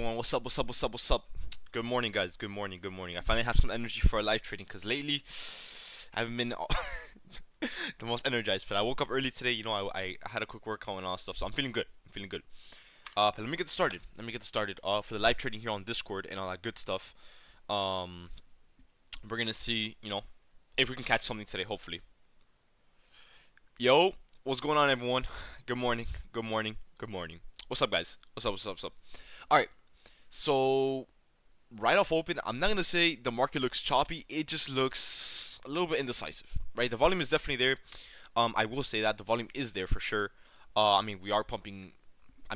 everyone? What's up? What's up? What's up? What's up? Good morning, guys. Good morning. Good morning. I finally have some energy for live trading because lately I haven't been the most energized. But I woke up early today. I had a quick workout and all that stuff, so I'm feeling good. I'm feeling good. But let me get this started. For the live trading here on Discord and all that good stuff. Um, we're gonna see, if we can catch something today. Hopefully. Yo, what's going on, everyone? Good morning. Good morning. Good morning. What's up, guys? What's up? What's up? What's up? All right. So right off open, I'm not gonna say the market looks choppy. It just looks a little bit indecisive, right? The volume is definitely there. I will say that the volume is there for sure. We are pumping.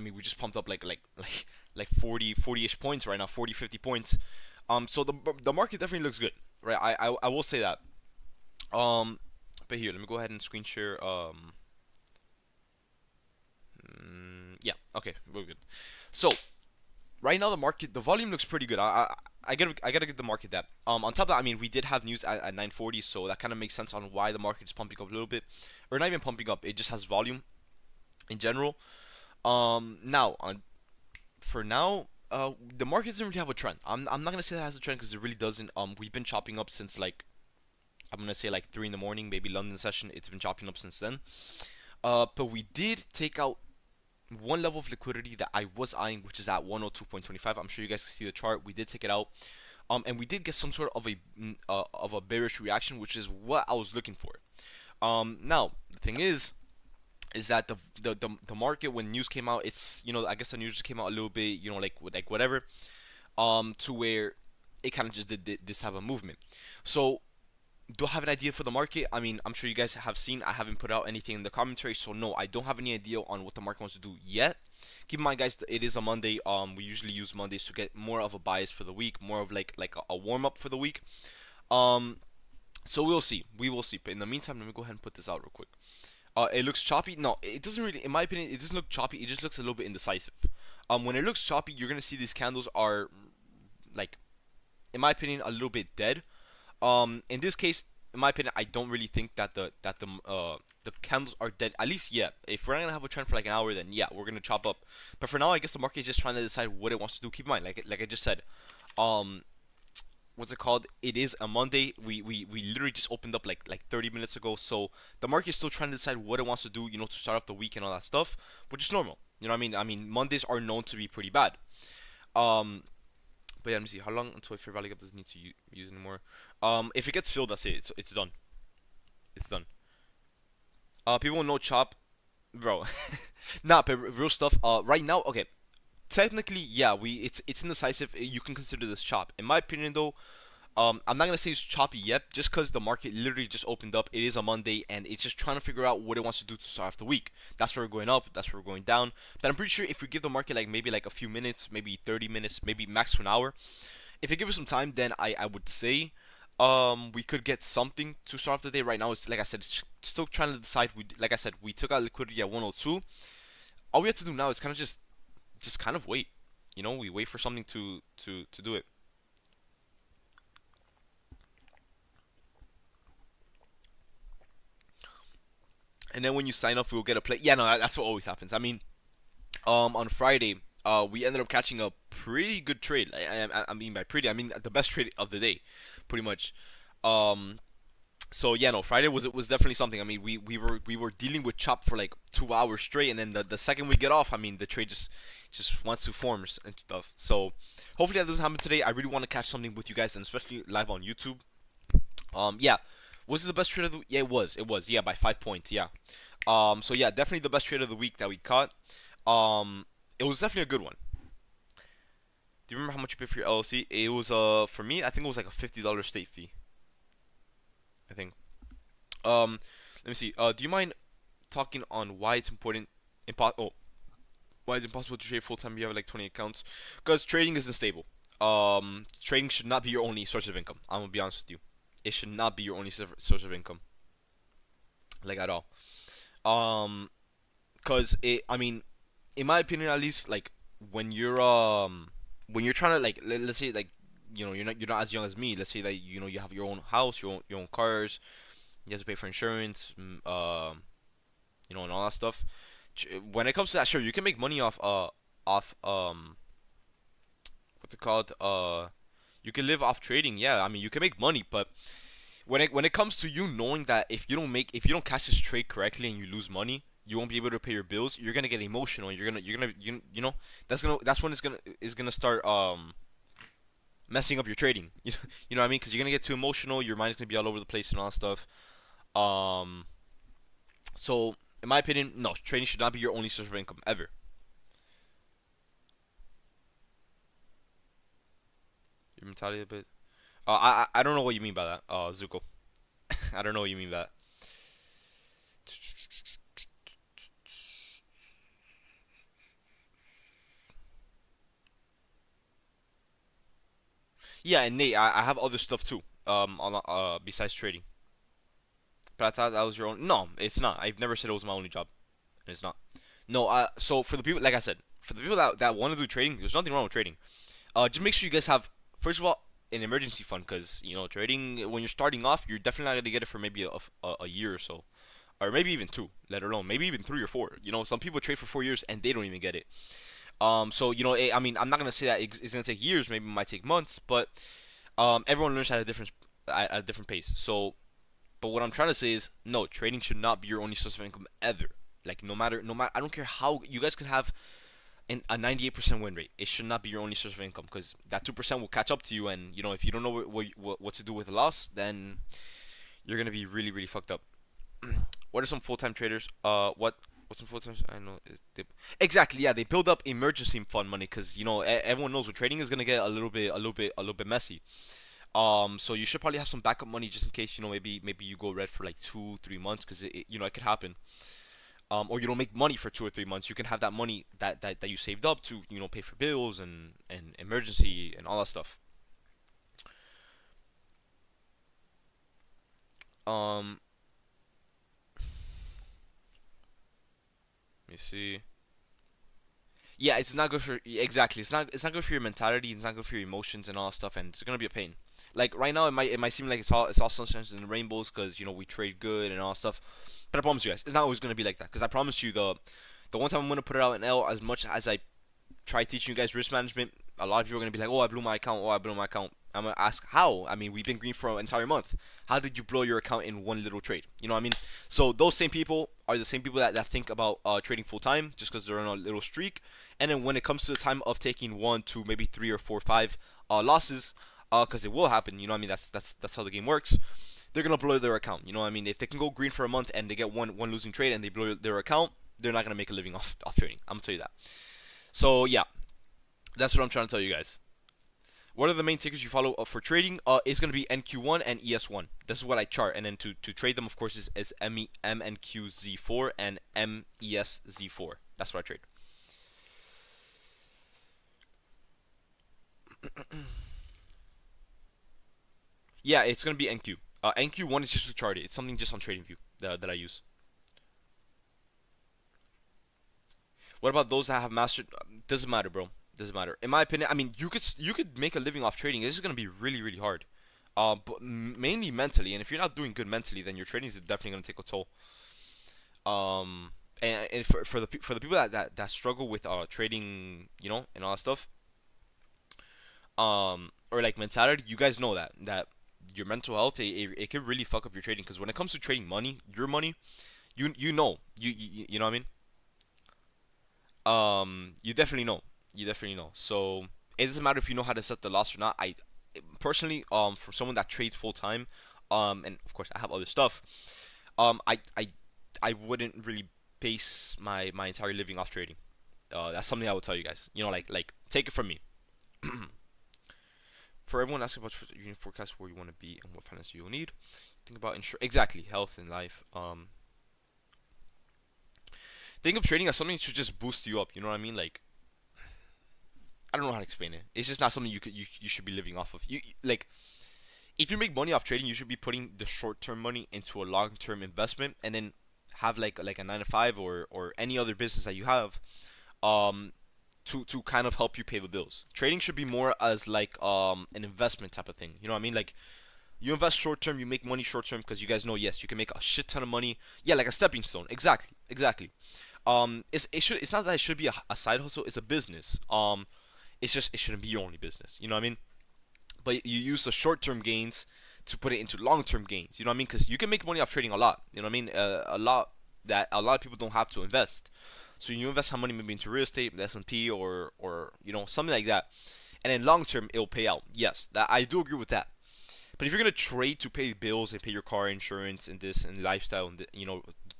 We just pumped up like 40-ish points right now, 40-50 points. So the market definitely looks good, right? I will say that. Um, but here, let me go ahead and screen share. Yeah, okay, we're good. So right now the market, the volume looks pretty good. I gotta give the market that. On top of that, we did have news at 9:40, so that kind of makes sense on why the market is pumping up a little bit, or not even pumping up. It just has volume in general. Now on for now, the market doesn't really have a trend. I'm not gonna say that has a trend because it really doesn't. We've been chopping up since like I'm gonna say like 3 in the morning, maybe London session. It's been chopping up since then. But we did take out one level of liquidity that I was eyeing, which is at 102.25. I'm sure you guys can see the chart. We did take it out, and we did get some sort of a bearish reaction, which is what I was looking for. Now the thing is that the market, when news came out, it's I guess the news just came out a little bit, like whatever, to where it kind of just did this type of movement. So do I have an idea for the market? I'm sure you guys have seen. I haven't put out anything in the commentary, so no, I don't have any idea on what the market wants to do yet. Keep in mind, guys, it is a Monday. We usually use Mondays to get more of a bias for the week, more of like a warm up for the week. Um, so we'll see. We will see. But in the meantime, let me go ahead and put this out real quick. It looks choppy. No, it doesn't really. In my opinion, it doesn't look choppy. It just looks a little bit indecisive. When it looks choppy, you're gonna see these candles are like, in my opinion, a little bit dead. In this case, in my opinion, I don't really think that the candles are dead. At least, yeah. If we're not gonna have a trend for like an hour, then yeah, we're gonna chop up. But for now, I guess the market is just trying to decide what it wants to do. Keep in mind, like I just said, um, what's it called? It is a Monday. We literally just opened up like 30 minutes ago. So the market is still trying to decide what it wants to do. To start off the week and all that stuff, which is normal. You know what I mean? Mondays are known to be pretty bad. Um, but yeah, let me see. How long until fair value gap doesn't need to use anymore? If it gets filled, that's it. It's done. It's done. People know chop, bro. Nah, but real stuff. Right now, okay. Technically, yeah, it's indecisive. You can consider this chop. In my opinion, though, I'm not gonna say it's choppy yet, just because the market literally just opened up. It is a Monday, and it's just trying to figure out what it wants to do to start off the week. That's where we're going up. That's where we're going down. But I'm pretty sure if we give the market like maybe like a few minutes, maybe 30 minutes, maybe max to an hour, if it gives us some time, then I would say we could get something to start off the day. Right now, it's like I said, it's still trying to decide. Like I said, we took out liquidity at 102. All we have to do now is kind of just kind of wait. We wait for something to do it. And then when you sign up, we'll get a play. Yeah, no, that's what always happens. On Friday, we ended up catching a pretty good trade. By pretty, I mean the best trade of the day, pretty much. Um, so yeah, no, Friday was definitely something. We were dealing with chop for like 2 hours straight, and then the second we get off, the trade just wants to form and stuff. So hopefully that doesn't happen today. I really want to catch something with you guys, and especially live on YouTube. Yeah, was it the best trade of the week? Yeah, it was. It was. Yeah, by 5 points. Yeah. So yeah, definitely the best trade of the week that we caught. It was definitely a good one. Do you remember how much you paid for your LLC? It was for me, I think it was like a $50 state fee. I think. Let me see. Do you mind talking on why it's important? Why it's impossible to trade full time if you have like 20 accounts? Because trading isn't stable. Trading should not be your only source of income. I'm gonna be honest with you. It should not be your only source of income, like at all. Um, cause in my opinion at least, like when you're when you're trying to like let's say like you're not as young as me. Let's say that you have your own house, your own cars. You have to pay for insurance, and all that stuff. When it comes to that, sure, you can make money off what's it called? You can live off trading. Yeah, I mean you can make money, but when it comes to you knowing that if you don't catch this trade correctly and you lose money, you won't be able to pay your bills. You're gonna get emotional. You know that's when it's gonna start messing up your trading. You know what I mean? Because you're gonna get too emotional. Your mind's gonna be all over the place and all that stuff. Um, so in my opinion, no, trading should not be your only source of income ever. Your mentality a bit. I don't know what you mean by that, Zuko. I don't know what you mean by that. Yeah, and Nate, I have other stuff too. Besides trading. But I thought that was your own. No, it's not. I've never said it was my only job. And it's not. No. So for the people, like I said, for the people that want to do trading, there's nothing wrong with trading. Just make sure you guys have, first of all, an emergency fund, because trading when you're starting off, you're definitely not gonna get it for maybe a year or so, or maybe even two, let alone maybe even 3 or 4. Some people trade for 4 years and they don't even get it. So I mean, I'm not gonna say that it's gonna take years. Maybe it might take months, but everyone learns at a different pace. So, but what I'm trying to say is, no, trading should not be your only source of income ever. Like no matter, I don't care how you guys can have a 98% win rate. It should not be your only source of income, because that 2% will catch up to you, and if you don't know what to do with a loss, then you're gonna be really really fucked up. What are some full-time traders? What's some full-time? I know exactly. Yeah, they build up emergency fund money, because everyone knows what trading is gonna get a little bit messy. So you should probably have some backup money just in case maybe you go red for like 2-3 months, because it could happen. Or you don't make money for 2 or 3 months. You can have that money that you saved up to pay for bills and emergency and all that stuff. Um, Let me see. Yeah, it's not good for exactly. It's not good for your mentality. It's not good for your emotions and all that stuff, and it's gonna be a pain. Like right now, it might seem like it's all sunshine and rainbows, because we trade good and all that stuff. But I promise you guys, it's not always gonna be like that. Because I promise you, the one time I'm gonna put it out in L, as much as I try teaching you guys risk management, a lot of people are gonna be like, "Oh, I blew my account. Oh, I blew my account." I'm gonna ask how. I mean, we've been green for an entire month. How did you blow your account in one little trade? You know what I mean? So those same people are the same people that think about trading full time just because they're on a little streak. And then when it comes to the time of taking 1, 2, maybe 3 or 4, 5 losses, because it will happen. You know what I mean? That's how the game works. They're gonna blow their account. You know what I mean? If they can go green for a month and they get one losing trade and they blow their account, they're not gonna make a living off trading. I'm gonna tell you that. So yeah, that's what I'm trying to tell you guys. What are the main tickers you follow for trading? It's gonna be NQ1 and ES1. This is what I chart, and then to trade them, of course, is MNQZ4 and MESZ4. That's what I trade. Yeah, it's gonna be NQ. NQ1 is just to chart it. It's something just on TradingView that I use. What about those that have mastered? Doesn't matter, bro. Doesn't matter. In my opinion, I mean, you could make a living off trading. This is gonna be really really hard. But mainly mentally, and if you're not doing good mentally, then your trading is definitely gonna take a toll. And for the people that struggle with trading, and all that stuff, or like mentality, you guys know that your mental health, it can really fuck up your trading, because when it comes to trading money, your money, you know what I mean. You definitely know. You definitely know. So it doesn't matter if you know how to set the loss or not. I personally, for someone that trades full time, and of course I have other stuff. I wouldn't really base my entire living off trading. That's something I would tell you guys. Like take it from me. For everyone asking about your forecast, where you want to be and what finance you'll need, think about exactly health and life. Think of trading as something that should just boost you up. You know what I mean? Like, I don't know how to explain it. It's just not something you should be living off of. Like, if you make money off trading, you should be putting the short term money into a long term investment, and then have like a 9 to 5 or any other business that you have, um to kind of help you pay the bills. Trading should be more as like an investment type of thing. You know what I mean? Like, you invest short term, you make money short term, because you guys know, yes, you can make a shit ton of money. Yeah, like a stepping stone. Exactly. It's not that it should be a side hustle. It's a business. It's just it shouldn't be your only business. You know what I mean? But you use the short-term gains to put it into long-term gains. You know what I mean? Because you can make money off trading a lot. You know what I mean? A lot that a lot of people don't have to invest. So you invest some money maybe into real estate, the S&P, or something like that, and then long term it'll pay out. Yes, that I do agree with that. But if you're gonna trade to pay bills and pay your car insurance and this and lifestyle and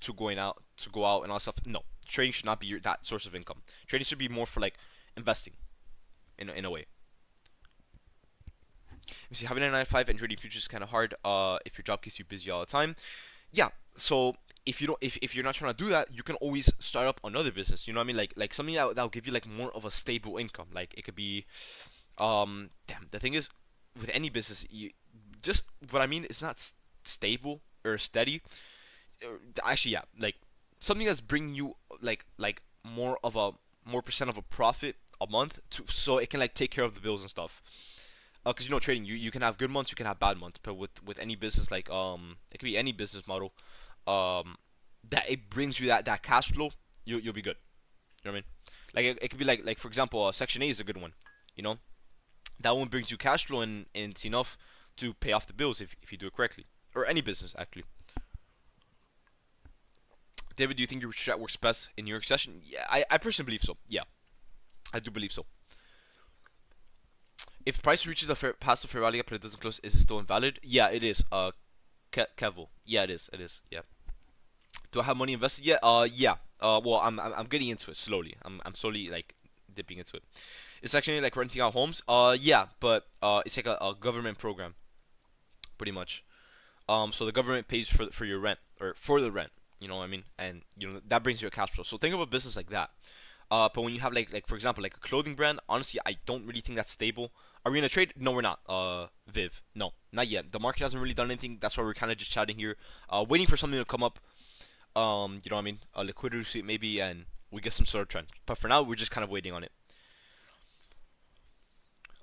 to go out and all that stuff, no, trading should not be that source of income. Trading should be more for like investing in a way. You see, having a 9 to 5 and trading futures is kind of hard. If your job keeps you busy all the time, yeah. So if you don't, if you're not trying to do that, you can always start up another business. You know what I mean? Like something that'll give you like more of a stable income. Like it could be, damn. The thing is, with any business, you just what I mean is not stable or steady. Actually, yeah, like something that's bringing you like more percent of a profit a month so it can like take care of the bills and stuff. Because trading, you can have good months, you can have bad months, but with any business, like it could be any business model, um that it brings you that cash flow, you'll be good. You know what I mean? Like it could be like for example, Section A is a good one. You know that one brings you cash flow and it's enough to pay off the bills if you do it correctly, or any business actually. David, do you think your strat works best in your session? Yeah, I personally believe so. Yeah, I do believe so. If price reaches past the fair value gap but it doesn't close, is it still invalid? Yeah, it is. Kevo. Yeah, it is. It is. Yeah. Do I have money invested yet? Yeah. Well, I'm getting into it slowly. I'm slowly like dipping into it. It's actually like renting out homes. Yeah, but it's like a government program, pretty much. So the government pays for your rent or for the rent. You know what I mean? And that brings you a cash flow. So think of a business like that. But when you have like for example like a clothing brand, honestly I don't really think that's stable. Are we in a trade? No, we're not. Viv, no, not yet. The market hasn't really done anything. That's why we're kind of just chatting here, waiting for something to come up. You know what I mean? A liquidity sweep maybe, and we get some sort of trend. But for now, we're just kind of waiting on it.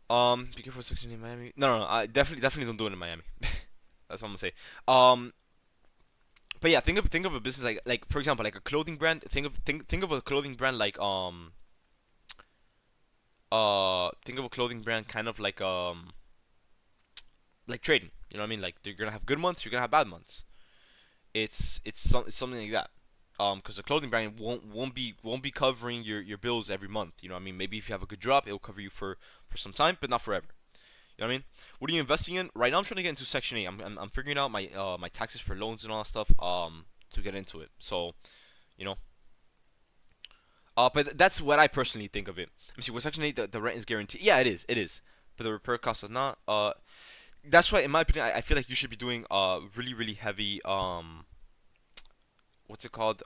Be careful with section in Miami. No, no, no. I definitely don't do it in Miami. That's what I'm gonna say. But yeah, think of a business like for example like a clothing brand. Think of a clothing brand think of a clothing brand kind of like trading. You know what I mean? Like you're gonna have good months, you're gonna have bad months. It's something like that. Because the clothing brand won't be covering your bills every month. You know what I mean? Maybe if you have a good drop, it'll cover you for some time, but not forever. You know what I mean? What are you investing in? Right now, I'm trying to get into Section 8. I'm figuring out my taxes for loans and all that stuff to get into it. So, you know. But that's what I personally think of it. Let me see. With Section 8, the rent is guaranteed. Yeah, it is. It is. But the repair cost is not. That's why, in my opinion, I feel like you should be doing really really heavy what's it called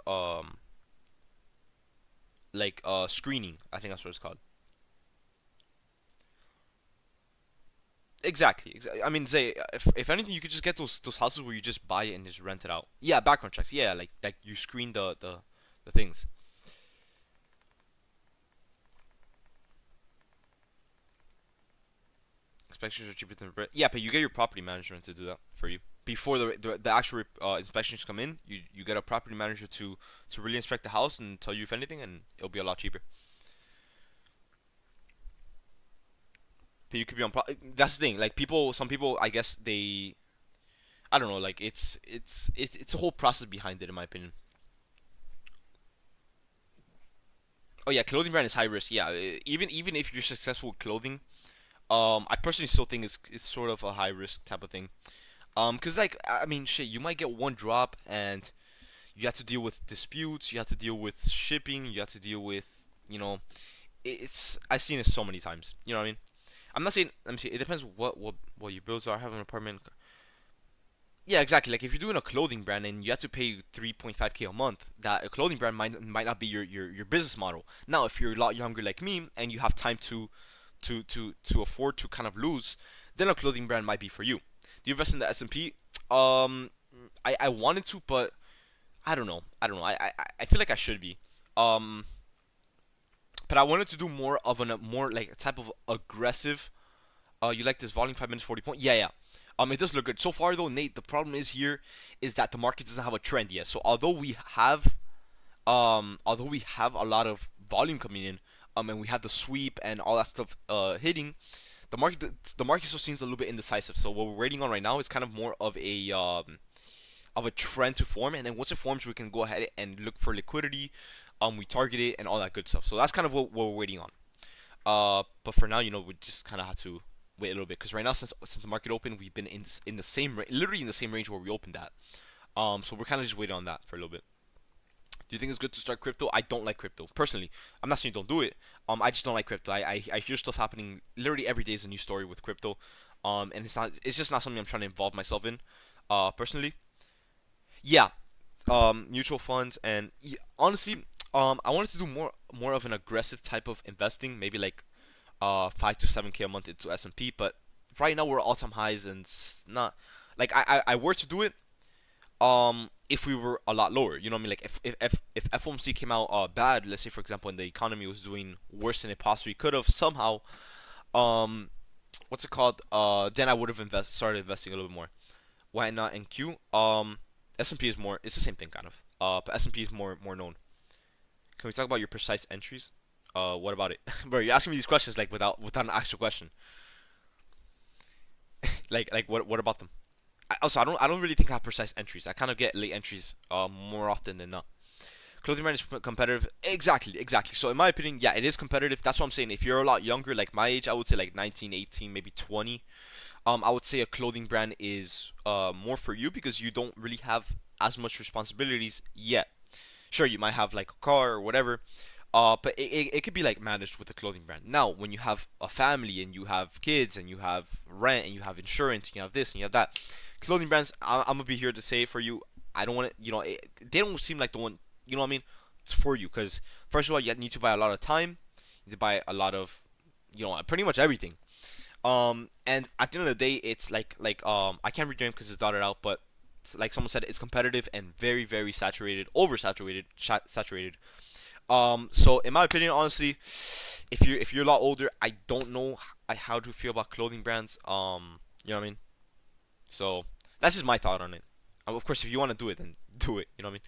like screening. I think that's what it's called. Exactly. I mean, Zay, if anything, you could just get those houses where you just buy it and just rent it out. Yeah, background checks. Yeah, like you screen the things. Inspections are cheaper than rent. Yeah, but you get your property management to do that for you before the actual inspections come in. You get a property manager to really inspect the house and tell you if anything, and it'll be a lot cheaper. But you could be on. That's the thing. Like some people, I guess I don't know. Like it's a whole process behind it, in my opinion. Oh yeah, clothing brand is high risk. Yeah, even if you're successful with clothing, I personally still think it's sort of a high risk type of thing. Cause like I mean, shit, you might get one drop and you have to deal with disputes, you have to deal with shipping, you have to deal with it's I've seen it so many times. You know what I mean? I'm not saying. Let me see. It depends what your bills are. I have an apartment. Yeah, exactly. Like if you're doing a clothing brand and you have to pay 3.5K a month, that a clothing brand might not be your business model. Now, if you're a lot younger like me and you have time to afford to kind of lose, then a clothing brand might be for you. Do you invest in the S&P? I wanted to, but I don't know. I feel like I should be. Um, but I wanted to do more of a more like a type of aggressive. You like this volume 5 minutes 40 point? Yeah, yeah. It does look good so far though, Nate. The problem is that the market doesn't have a trend yet. So although we have a lot of volume coming in, and we had the sweep and all that stuff hitting, the market still seems a little bit indecisive. So what we're waiting on right now is kind of more of a trend to form, and then once it forms, we can go ahead and look for liquidity. We target it and all that good stuff. So that's kind of what we're waiting on. But for now, we just kind of have to wait a little bit because right now, since the market opened, we've been in the same literally in the same range where we opened at. So we're kind of just waiting on that for a little bit. Do you think it's good to start crypto? I don't like crypto personally. I'm not saying don't do it. I just don't like crypto. I hear stuff happening literally every day is a new story with crypto. And it's just not something I'm trying to involve myself in. Personally, yeah. Mutual funds and honestly, I wanted to do more of an aggressive type of investing, maybe like 5 to 7K a month into S&P. But right now we're all-time highs, and it's not like I were to do it. If we were a lot lower, you know what I mean? Like if FOMC came out bad, let's say for example, and the economy was doing worse than it possibly could have somehow, what's it called? Then I would have started investing a little bit more. Why not in Q? S&P is more. It's the same thing kind of. But S&P is more known. Can we talk about your precise entries? What about it, bro? You're asking me these questions like without an actual question. like what about them? I don't really think I have precise entries. I kind of get late entries more often than not. Clothing brand is competitive. Exactly. So in my opinion, yeah, it is competitive. That's what I'm saying. If you're a lot younger, like my age, I would say like 19, 18, maybe 20. I would say a clothing brand is more for you because you don't really have as much responsibilities yet. Sure, you might have like a car or whatever, but it could be like managed with a clothing brand. Now, when you have a family and you have kids and you have rent and you have insurance and you have this and you have that, clothing brands, I'm gonna be here to say it for you. I don't want to, they don't seem like the one, you know what I mean? It's for you because first of all, you need to buy a lot of time, you need to buy a lot of, pretty much everything. And at the end of the day, it's like I can't read your name because it's dotted out, but like someone said, it's competitive and very very saturated, oversaturated, saturated. So in my opinion, honestly, if you're a lot older, I don't know how to feel about clothing brands. You know what I mean? So that's just my thought on it. Of course, if you want to do it, then do it. You know what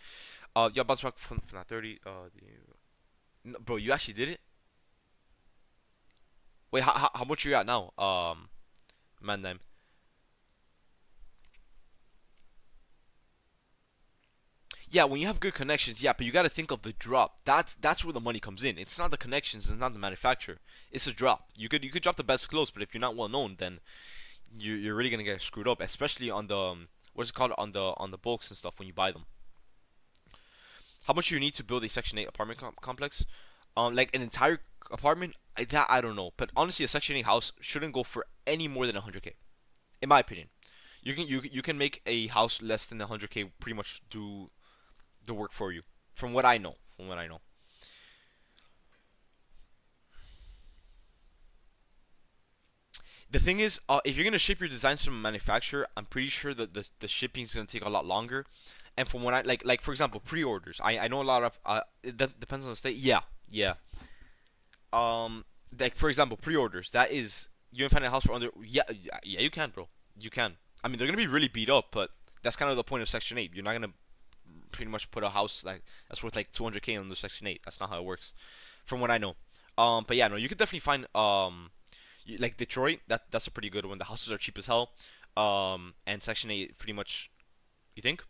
I mean? Yeah, bounce back from that 30. No, bro, you actually did it. Wait, how much are you at now? Man, name. Yeah, when you have good connections, yeah, but you got to think of the drop. That's where the money comes in. It's not the connections, it's not the manufacturer. It's a drop. You could drop the best clothes, but if you're not well known, then you're really gonna get screwed up, especially on the what's it called on the bulks and stuff when you buy them. How much you need to build a Section 8 apartment complex? Like an entire apartment? That I don't know, but honestly, a Section 8 house shouldn't go for any more than 100K, in my opinion. You can make a house less than 100K pretty much do the work for you, from what I know. From what I know. The thing is, if you're gonna ship your designs from a manufacturer, I'm pretty sure that the shipping is gonna take a lot longer. And from what I like for example, pre-orders. I know a lot of depends on the state. Yeah, yeah. Like for example, pre-orders. That is you can find a house for under. Yeah, yeah, yeah, you can, bro. You can. I mean, they're gonna be really beat up, but that's kind of the point of Section 8. You're not gonna pretty much put a house like that's worth like 200K on the Section 8. That's not how it works, from what I know. But yeah, no, you could definitely find like Detroit. That's a pretty good one. The houses are cheap as hell. And Section 8 pretty much. You think?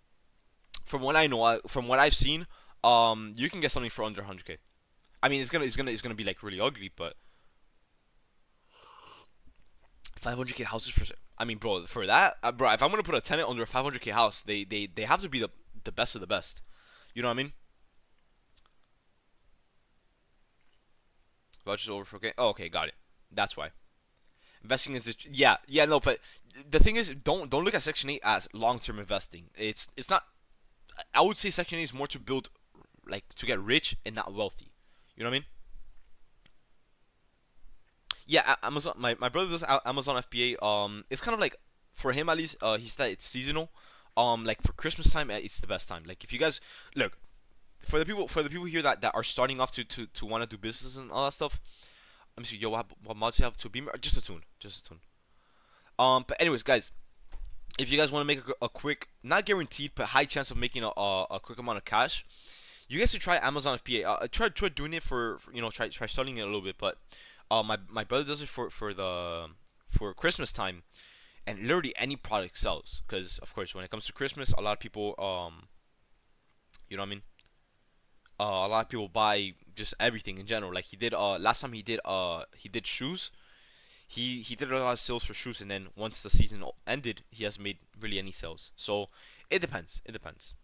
From what I know, from what I've seen, you can get something for under 100K. I mean, it's gonna be like really ugly, but 500K houses for. I mean, bro, for that, bro, if I'm gonna put a tenant under a 500K house, they have to be the best of the best. You know what I mean? Vouchers over 4K. Oh, okay, got it. That's why. Investing is yeah no, but the thing is, don't look at Section 8 as long term investing. It's not. I would say Section 8 is more to build, like to get rich and not wealthy. You know what I mean? Yeah, Amazon. My brother does Amazon FBA. It's kind of like for him at least. He said it's seasonal. Like for Christmas time, it's the best time. Like if you guys look for the people here that are starting off to want to do business and all that stuff. Let me see. Yo, what mods do you have to Beamer? Just a tune. Just a tune. But anyways, guys, if you guys want to make a quick, not guaranteed, but high chance of making a quick amount of cash, You guys should try Amazon FBA. Try doing it try studying it a little bit. But my brother does it for Christmas time, and literally any product sells. Because of course, when it comes to Christmas, a lot of people you know what I mean. A lot of people buy just everything in general. Like he did last time he did shoes. He did a lot of sales for shoes, and then once the season ended, he hasn't made really any sales. So it depends. It depends.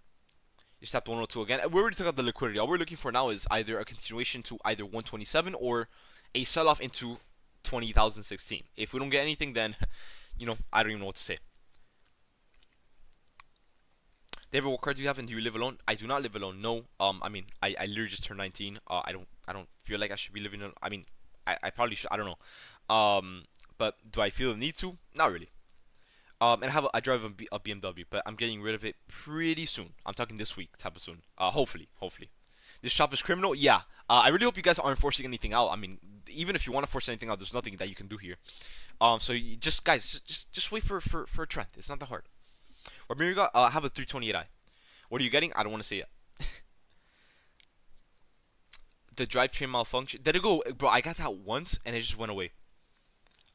You stepped 102 again. We already took out the liquidity. All we're looking for now is either a continuation to either 127 or a sell off into 20,016. If we don't get anything, then I don't even know what to say. David, what car do you have and do you live alone? I do not live alone. No. I mean, I literally just turned 19. I don't feel like I should be living alone. I mean, I probably should. I don't know. But do I feel the need to? Not really. And I drive a BMW, but I'm getting rid of it pretty soon. I'm talking this week, type of soon. Hopefully. This shop is criminal. Yeah. I really hope you guys aren't forcing anything out. I mean, even if you want to force anything out, there's nothing that you can do here. So you just wait for a trend. It's not that hard. Ramiro, I have a 328i. What are you getting? I don't want to say it. The drivetrain malfunction. Did it go, bro? I got that once and it just went away.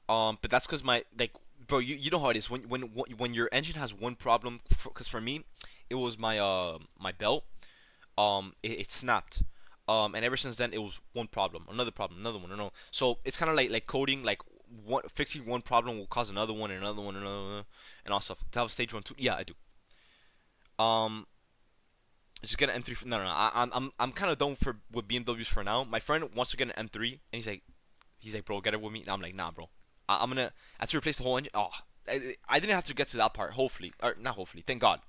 But that's because bro, you know how it is when your engine has one problem. Because for me, it was my belt. It snapped. And ever since then, it was one problem, another problem, another one, no. So it's kind of like coding, like fixing one problem will cause another one and another one and another one, and all stuff. To have a stage 1 too, yeah, I do. Just get an M3. No. I'm kind of done with BMWs for now. My friend wants to get an M3, and he's like, bro, get it with me. And I'm like, nah, bro. I'm gonna have to replace the whole engine. Oh, I didn't have to get to that part. Hopefully, or not hopefully. Thank God.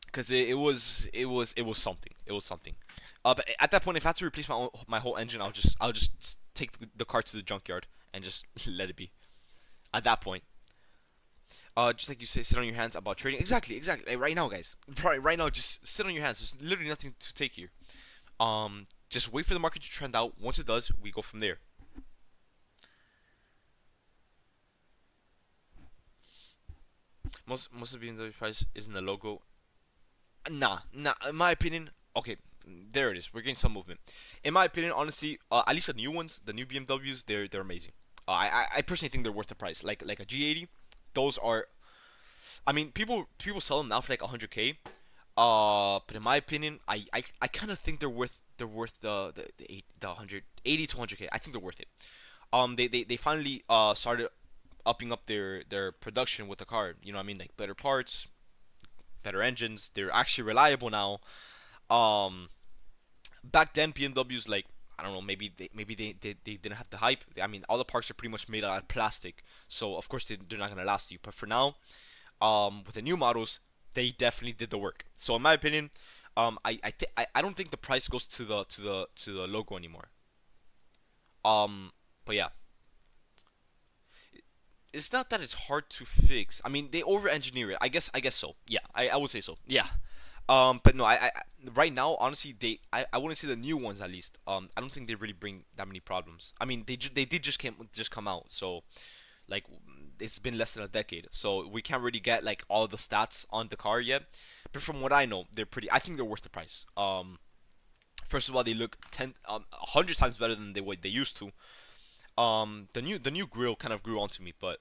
Because it was something. It was something. But at that point, if I had to replace my whole engine, I'll just take the car to the junkyard and just let it be. At that point. Just like you say, sit on your hands about trading. Exactly. Like right now, guys. Right now, just sit on your hands. There's literally nothing to take here. Just wait for the market to trend out. Once it does, we go from there. Most of the BMW price is in the logo. Nah. In my opinion, okay, there it is. We're getting some movement. In my opinion, honestly, at least the new ones, the new BMWs, they're amazing. I personally think they're worth the price. Like a G80, those are. I mean, people sell them now for like 100K. But in my opinion, I kind of think they're worth the 180 to 100K. I think they're worth it. They finally started upping up their production with the car. You know what I mean? Like better parts, better engines. They're actually reliable now. Um, Back then BMWs, like, I don't know, maybe they didn't have the hype. I mean, all the parts are pretty much made out of plastic, so of course they're not gonna last you. But for now, with the new models, they definitely did the work. So in my opinion, I don't think the price goes to the logo anymore. But yeah, it's not that it's hard to fix. I mean, they over-engineer it. I guess so. Yeah, I would say so. Yeah. But no, right now, honestly, I wouldn't say the new ones at least. I don't think they really bring that many problems. I mean, they did just come out, so like it's been less than a decade, so we can't really get like all the stats on the car yet. But from what I know, they're pretty. I think they're worth the price. First of all, they look 100 times better than what they used to. The new grill kind of grew onto me, but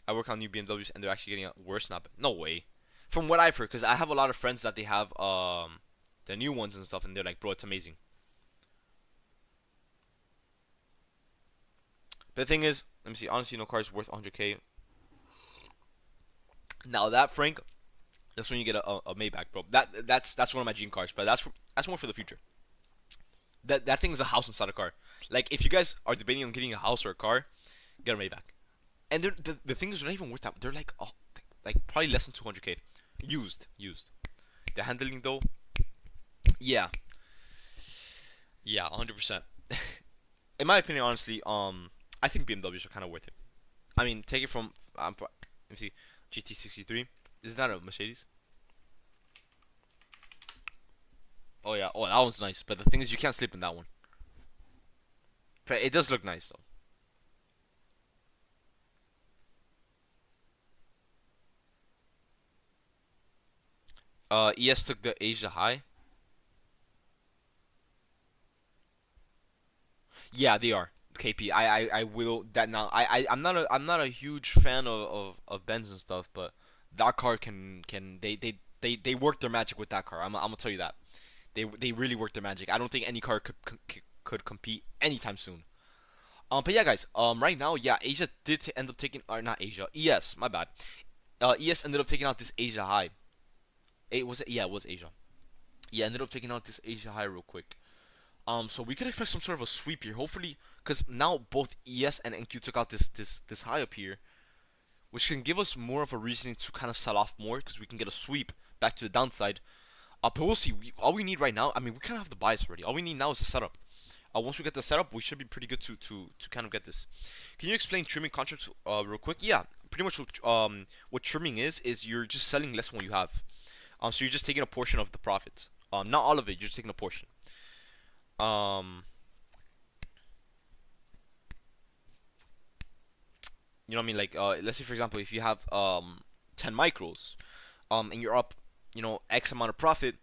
I work on new BMWs and they're actually getting worse now. But no way. From what I've heard, because I have a lot of friends that they have the new ones and stuff, and they're like, bro, it's amazing. But the thing is, let me see. Honestly, no car is worth 100K. Now that, Frank, that's when you get a Maybach, bro. That's one of my dream cars, but that's one for the future. That thing is a house inside a car. Like if you guys are debating on getting a house or a car, get a Maybach. And the thing is, they're not even worth that. They're like probably less than 200K. Used. The handling though, yeah, 100%. In my opinion, honestly, I think BMWs are kind of worth it. I mean, take it from let me see, GT63. Isn't that a Mercedes? Oh yeah, oh that one's nice. But the thing is, you can't sleep in that one. But it does look nice though. ES took the Asia high. Yeah, they are. KP. I will that now. I'm not a huge fan of Benz and stuff, but that car can they work their magic with that car. I'm gonna tell you that. They really work their magic. I don't think any car could compete anytime soon. But yeah, guys. Right now, yeah, Asia did end up taking, or not Asia, ES. My bad. ES ended up taking out this Asia high. It was, yeah, it was Asia. Yeah, ended up taking out this Asia high real quick. So we could expect some sort of a sweep here, hopefully, because now both ES and NQ took out this high up here, which can give us more of a reasoning to kind of sell off more, because we can get a sweep back to the downside. But we'll see. All we need right now, I mean, we kind of have the bias already. All we need now is a setup. Once we get the setup, we should be pretty good to kind of get this. Can you explain trimming contracts real quick? Yeah, pretty much what trimming is you're just selling less than what you have. So you're just taking a portion of the profits. Not all of it. You're just taking a portion. Um, you know what I mean? Like, let's say for example, if you have 10 micros, and you're up, X amount of profit.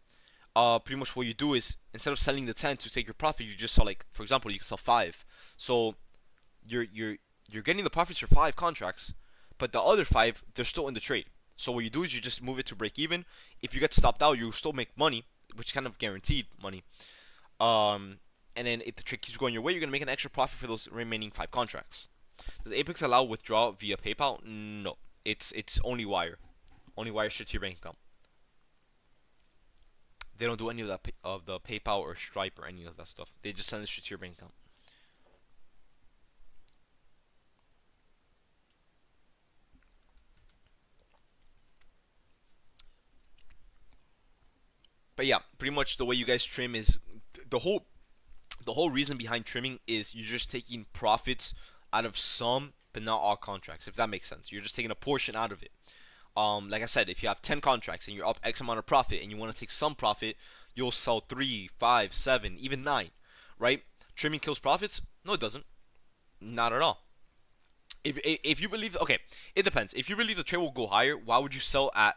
Pretty much what you do is instead of selling the 10 to take your profit, you just sell, like, for example, you can sell 5. So you're getting the profits for 5 contracts, but the other 5 they're still in the trade. So what you do is you just move it to break even. If you get stopped out, you still make money, which is kind of guaranteed money. And then if the trade keeps going your way, you're gonna make an extra profit for those remaining 5 contracts. Does Apex allow withdrawal via PayPal? No, it's only wire. Only wire straight to your bank account. They don't do any of that of the PayPal or Stripe or any of that stuff. They just send it straight to your bank account. But yeah, pretty much the way you guys trim is the whole reason behind trimming is you're just taking profits out of some but not all contracts, if that makes sense. You're just taking a portion out of it. Like I said, if you have 10 contracts and you're up X amount of profit and you want to take some profit, you'll sell 3, 5, 7, even 9, right? Trimming kills profits? No, it doesn't. Not at all. If you believe, okay, it depends. If you believe the trade will go higher, why would you sell at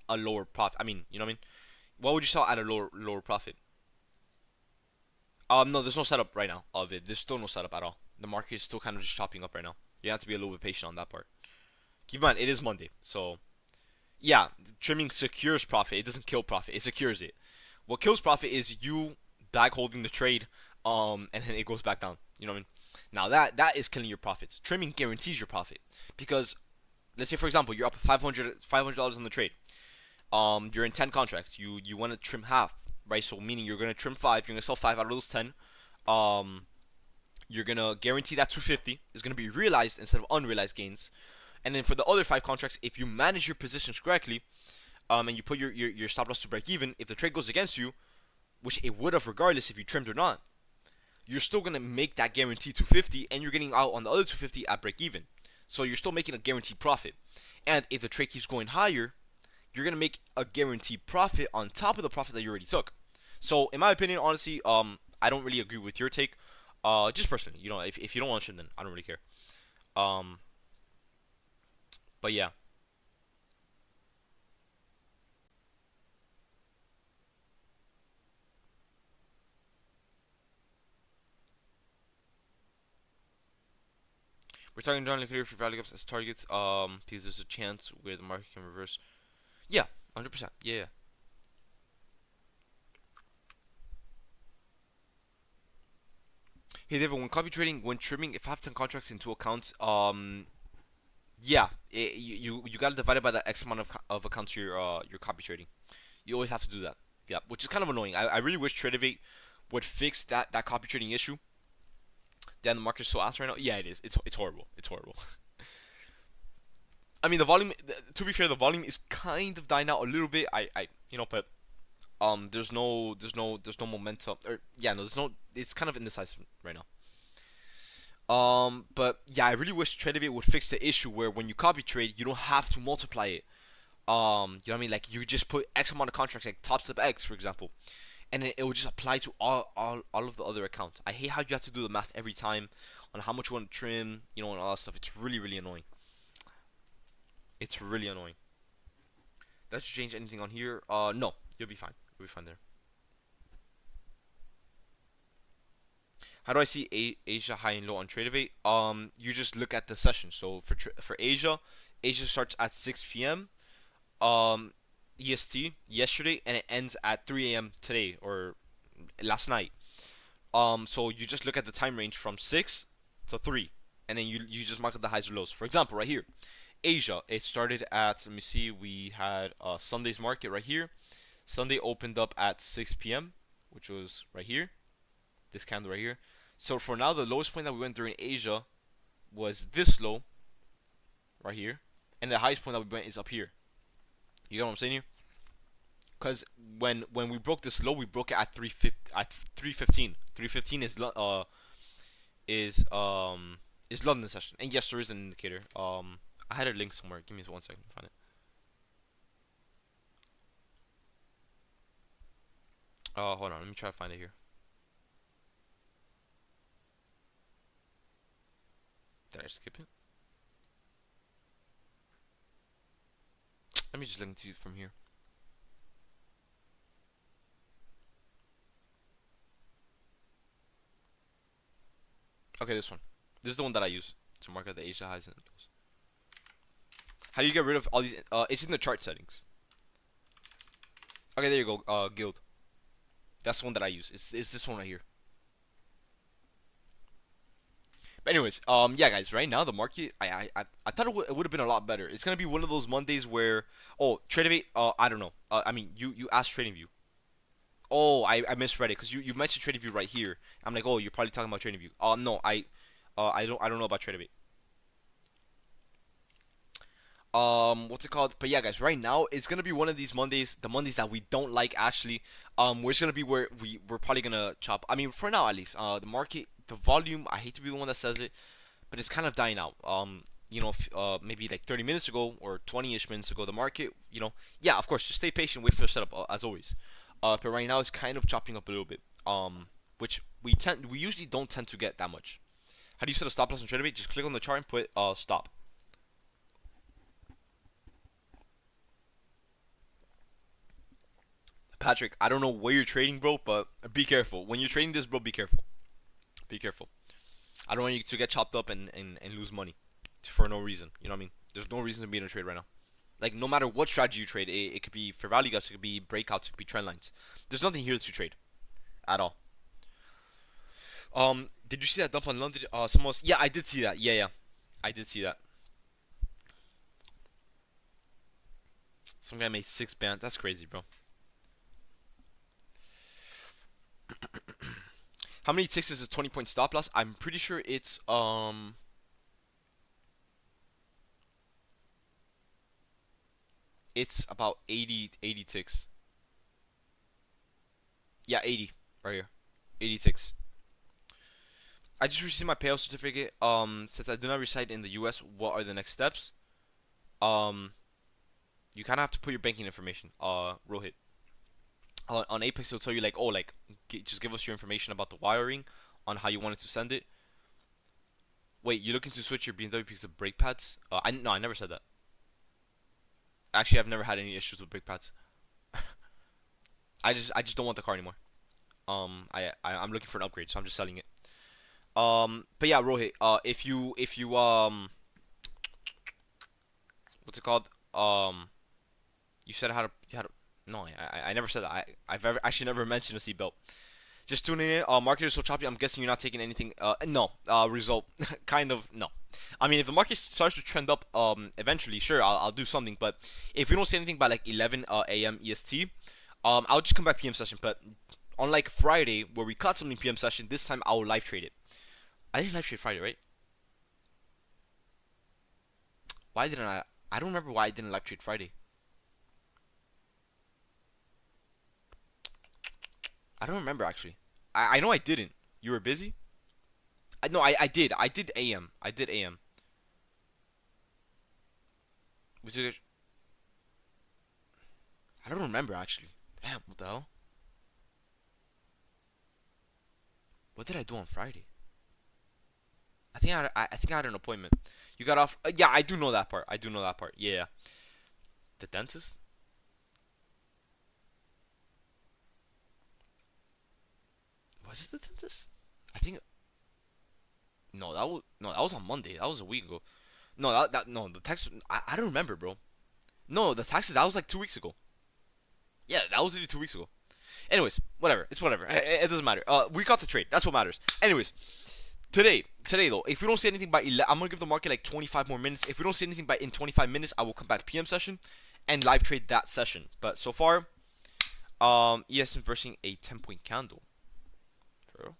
a lower profit? I mean, you know what I mean? Why would you sell at a lower profit? No, there's no setup right now of it. There's still no setup at all. The market is still kind of just chopping up right now. You have to be a little bit patient on that part. Keep in mind, it is Monday, so yeah, trimming secures profit. It doesn't kill profit. It secures it. What kills profit is you bag holding the trade, and then it goes back down. You know what I mean? Now that is killing your profits. Trimming guarantees your profit because let's say for example you're up $500 on the trade. You're in 10 contracts. You want to trim half, right? So meaning you're gonna trim 5. You're gonna sell 5 out of those 10. You're gonna guarantee that 250 is gonna be realized instead of unrealized gains. And then for the other 5 contracts, if you manage your positions correctly, and you put your stop loss to break even, if the trade goes against you, which it would have regardless if you trimmed or not, you're still gonna make that guaranteed 250, and you're getting out on the other 250 at break even. So you're still making a guaranteed profit. And if the trade keeps going higher, you're gonna make a guaranteed profit on top of the profit that you already took. So in my opinion, honestly, I don't really agree with your take. Just personally, if you don't want to trim, then I don't really care. Um, but yeah. We're talking John Clear for value gaps as targets, because there's a chance where the market can reverse. Yeah, 100%. Yeah, yeah. Hey David, when copy trading, when trimming, if I have 10 contracts into accounts, yeah, you gotta divide it by the X amount of accounts you're copy trading. You always have to do that. Yeah, which is kind of annoying. I really wish Tradevate would fix that copy trading issue. Damn, the market's so ass right now. Yeah, it is. It's horrible. It's horrible. I mean, the volume. To be fair, the volume is kind of dying out a little bit. But there's no momentum. Or yeah, no, there's no. It's kind of indecisive right now. But yeah, I really wish Tradevate would fix the issue where when you copy trade, you don't have to multiply it. You know what I mean? Like you just put X amount of contracts, like top step X, for example, and then it will just apply to all of the other accounts. I hate how you have to do the math every time on how much you want to trim, and all that stuff. It's really, really annoying. It's really annoying. Does you change anything on here? No. You'll be fine. You'll be fine there. How do I see Asia high and low on Tradevate? You just look at the session. So for Asia, Asia starts at 6 p.m. Um, EST yesterday, and it ends at 3 a.m. today or last night. So you just look at the time range from 6 to 3, and then you just mark up the highs or lows. For example, right here, Asia, it started at, let me see, we had Sunday's market right here. Sunday opened up at 6 p.m., which was right here, this candle right here. So for now, the lowest point that we went during Asia was this low right here, and the highest point that we went is up here. You get what I'm saying here? Because when we broke this low, we broke it at 315. 315 is London session, and yes, there is an indicator. I had a link somewhere. Give me 1 second to find it. Hold on. Let me try to find it here. Did I skip it? Let me just link to you from here. Okay, this one. This is the one that I use to mark out the Asia highs and lows. How do you get rid of all these? It's in the chart settings. Okay, there you go. Guild. That's the one that I use. It's this one right here. But anyways, yeah, guys. Right now the market, I thought it would have been a lot better. It's gonna be one of those Mondays where, oh, TradeView. I don't know. I mean, you asked TradingView. Oh, I misread it because you mentioned TradingView right here. I'm like, oh, you're probably talking about TradingView. No, I don't know about TradingView. What's it called? But yeah, guys, right now it's gonna be one of these Mondays, the Mondays that we don't like actually. We're gonna be where we're probably gonna chop. I mean, for now at least. The market, the volume. I hate to be the one that says it, but it's kind of dying out. Maybe like 30 minutes ago or 20-ish minutes ago, the market, yeah, of course, just stay patient, wait for the setup as always. But right now it's kind of chopping up a little bit. Which we usually don't tend to get that much. How do you set a stop loss on TradeMate? Just click on the chart and put stop. Patrick, I don't know where you're trading, bro, but be careful. When you're trading this, bro, be careful. Be careful. I don't want you to get chopped up and lose money for no reason. You know what I mean? There's no reason to be in a trade right now. Like, no matter what strategy you trade, it could be fair value gaps, it could be breakouts, it could be trend lines. There's nothing here to trade at all. Did you see that dump on London? Someone else? Yeah, I did see that. Yeah, I did see that. Some guy made 6 band. That's crazy, bro. How many ticks is a 20-point stop loss? I'm pretty sure it's about 80 ticks. Yeah, 80 right here. 80 ticks. I just received my payout certificate. Since I do not reside in the US, what are the next steps? You kind of have to put your banking information. Rohit. On Apex, it'll tell you like, oh, like, just give us your information about the wiring, on how you wanted to send it. Wait, you're looking to switch your BMW because of brake pads? No, I never said that. Actually, I've never had any issues with brake pads. I just don't want the car anymore. I'm looking for an upgrade, so I'm just selling it. But yeah, Rohit. If you what's it called? You said how to no, I never said that. I've actually never mentioned a seatbelt. Just tuning in. Market is so choppy. I'm guessing you're not taking anything. No. Result. Kind of. No. I mean, if the market starts to trend up, eventually, sure, I'll do something. But if we don't see anything by like 11 a.m. EST, I'll just come back PM session. But unlike Friday, where we caught something PM session, this time I'll live trade it. I didn't live trade Friday, right? Why didn't I? I don't remember why I didn't live trade Friday. I don't remember actually. I know I didn't. You were busy? No, I did. I did AM. I did AM. Was it? I don't remember actually. Damn, what the hell? What did I do on Friday? I think I had an appointment. You got off. Yeah, I do know that part. I do know that part. Yeah. The dentist? Was it the dentist? I think no, that was on Monday. That was a week ago. No, that no, the tax. I don't remember, bro. No, the taxes. That was like 2 weeks ago. Yeah, that was really 2 weeks ago. Anyways, whatever. It's whatever. It doesn't matter. We got the trade. That's what matters. Anyways, today though, if we don't see anything by 11, I'm gonna give the market like 25 more minutes. If we don't see anything by in 25 minutes, I will come back PM session and live trade that session. But so far, ES inversing a 10-point candle. Bro.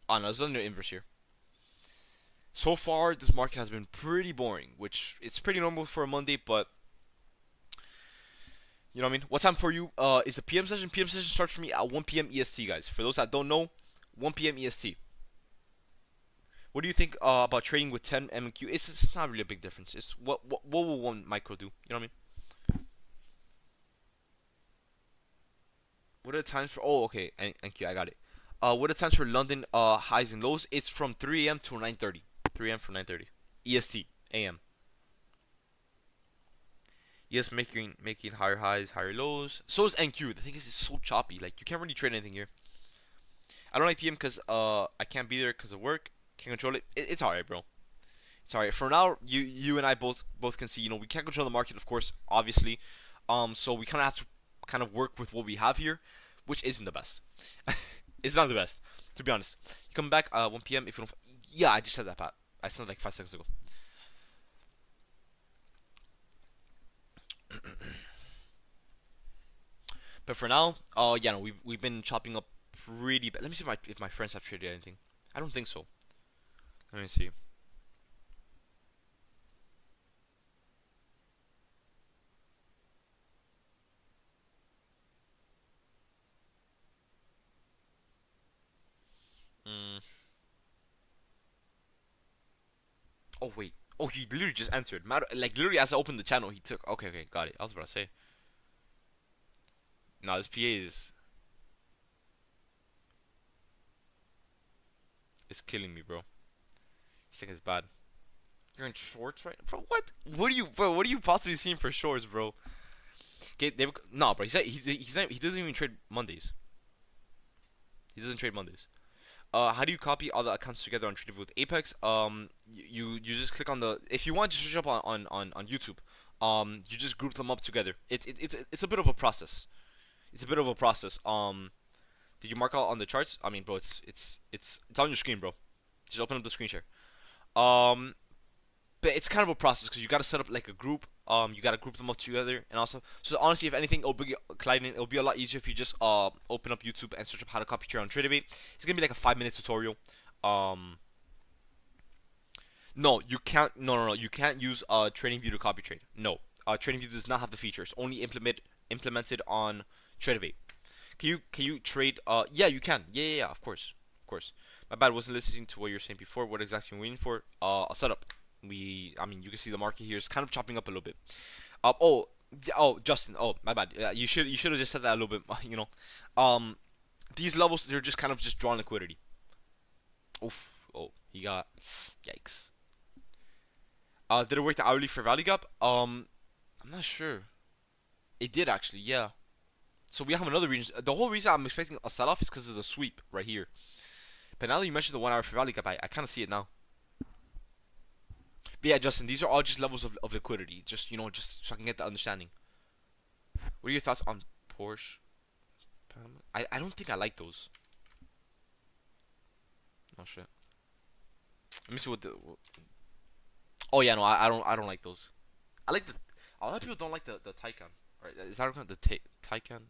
Oh no, there's another inverse here. So far, this market has been pretty boring, which it's pretty normal for a Monday, but you know what I mean? What time for you is the PM session? PM session starts for me at 1 p.m. EST, guys. For those that don't know, 1 p.m. EST. What do you think about trading with 10 MQ? It's not really a big difference. It's what will one micro do? You know what I mean? What are the times for? Oh, okay. NQ, I got it. What are the times for London highs and lows? It's from 3 a.m. to 9:30. 3 a.m. from 9:30. EST AM. Yes, making higher highs, higher lows. So is NQ. The thing is, it's so choppy. Like you can't really trade anything here. I don't like PM because I can't be there because of work. Can't control it. It's alright, bro. It's alright. For now, you and I both can see. You know, we can't control the market, of course, obviously. So we kind of have to kind of work with what we have here, which isn't the best. It's not the best, to be honest. You come back 1 p.m. if you don't. Yeah, I just said that, Pat. I said it like 5 seconds ago. But for now, yeah, no, we've been chopping up pretty bad. Let me see if my friends have traded anything. I don't think so. Let me see. Mm. Oh wait. Oh, he literally just answered. Like literally as I opened the channel, he took. Okay, okay, got it. I was about to say. Nah, this PA is killing me, bro. This thing is bad. You're in shorts right, bro? What? What are you possibly seeing for shorts, bro? Okay, no, bro. He said he doesn't even trade Mondays. He doesn't trade Mondays. How do you copy all the accounts together on Trading with Apex? You just click on the. If you want to search up on YouTube, you just group them up together. It's a bit of a process. It's a bit of a process. Did you mark out on the charts? I mean, bro, it's on your screen, bro. Just open up the screen share. Um, but it's kind of a process because you gotta set up like a group. You gotta group them up together, and also, so honestly, if anything, it'll be a lot easier if you just open up YouTube and search up how to copy trade on TradeAway. It's gonna be like a 5-minute tutorial. No, you can't. No, you can't use TradingView to copy trade. No, TradingView does not have the feature. It's only implemented on TradeAway. Can you trade? Yeah, you can. Yeah, of course, of course. My bad. Wasn't listening to what you were saying before. What exactly are you waiting for? A setup. I mean, you can see the market here is kind of chopping up a little bit. Justin. Oh, my bad. You should have just said that a little bit. You know, these levels they're just kind of just drawing liquidity. Oof. Oh, he got. Yikes. Did it work the hourly for value gap? I'm not sure. It did actually. Yeah. So we have another reason. The whole reason I'm expecting a sell-off is because of the sweep right here. But now that you mentioned the 1 hour for value gap, I kind of see it now. But yeah, Justin, these are all just levels of liquidity. Just, you know, just so I can get the understanding. What are your thoughts on Porsche? I don't think I like those. Oh shit. Let me see what the. Oh yeah, no, I don't like those. I like the. A lot of people don't like the Taycan. Right? Is that the Taycan,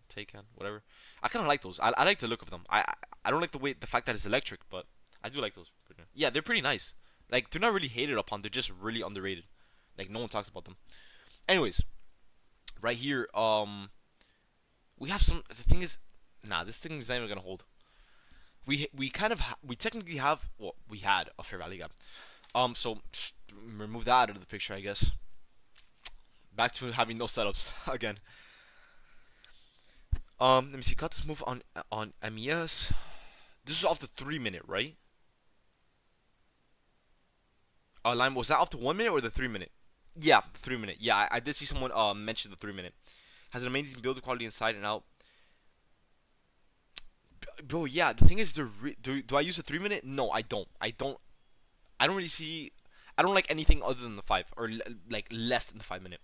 whatever? I kind of like those. I like the look of them. I don't like the fact that it's electric, but I do like those. Yeah, they're pretty nice. Like they're not really hated upon. They're just really underrated. Like no one talks about them. Anyways, right here, we have some. The thing is, nah, this thing is not even gonna hold. We technically have. Well, we had a fair value gap. So remove that out of the picture, I guess. Back to having no setups again. Let me see. Got this move on MES. This is off the 3-minute, right? Line, was that off the 1 minute or the 3-minute? Yeah, the 3-minute. Yeah, I did see someone mention the 3-minute. Has an amazing build quality inside and out. bro. Yeah, the thing is, do I use a 3 minute? No, I don't. I don't really see. I don't like anything other than the five or like less than the 5 minute.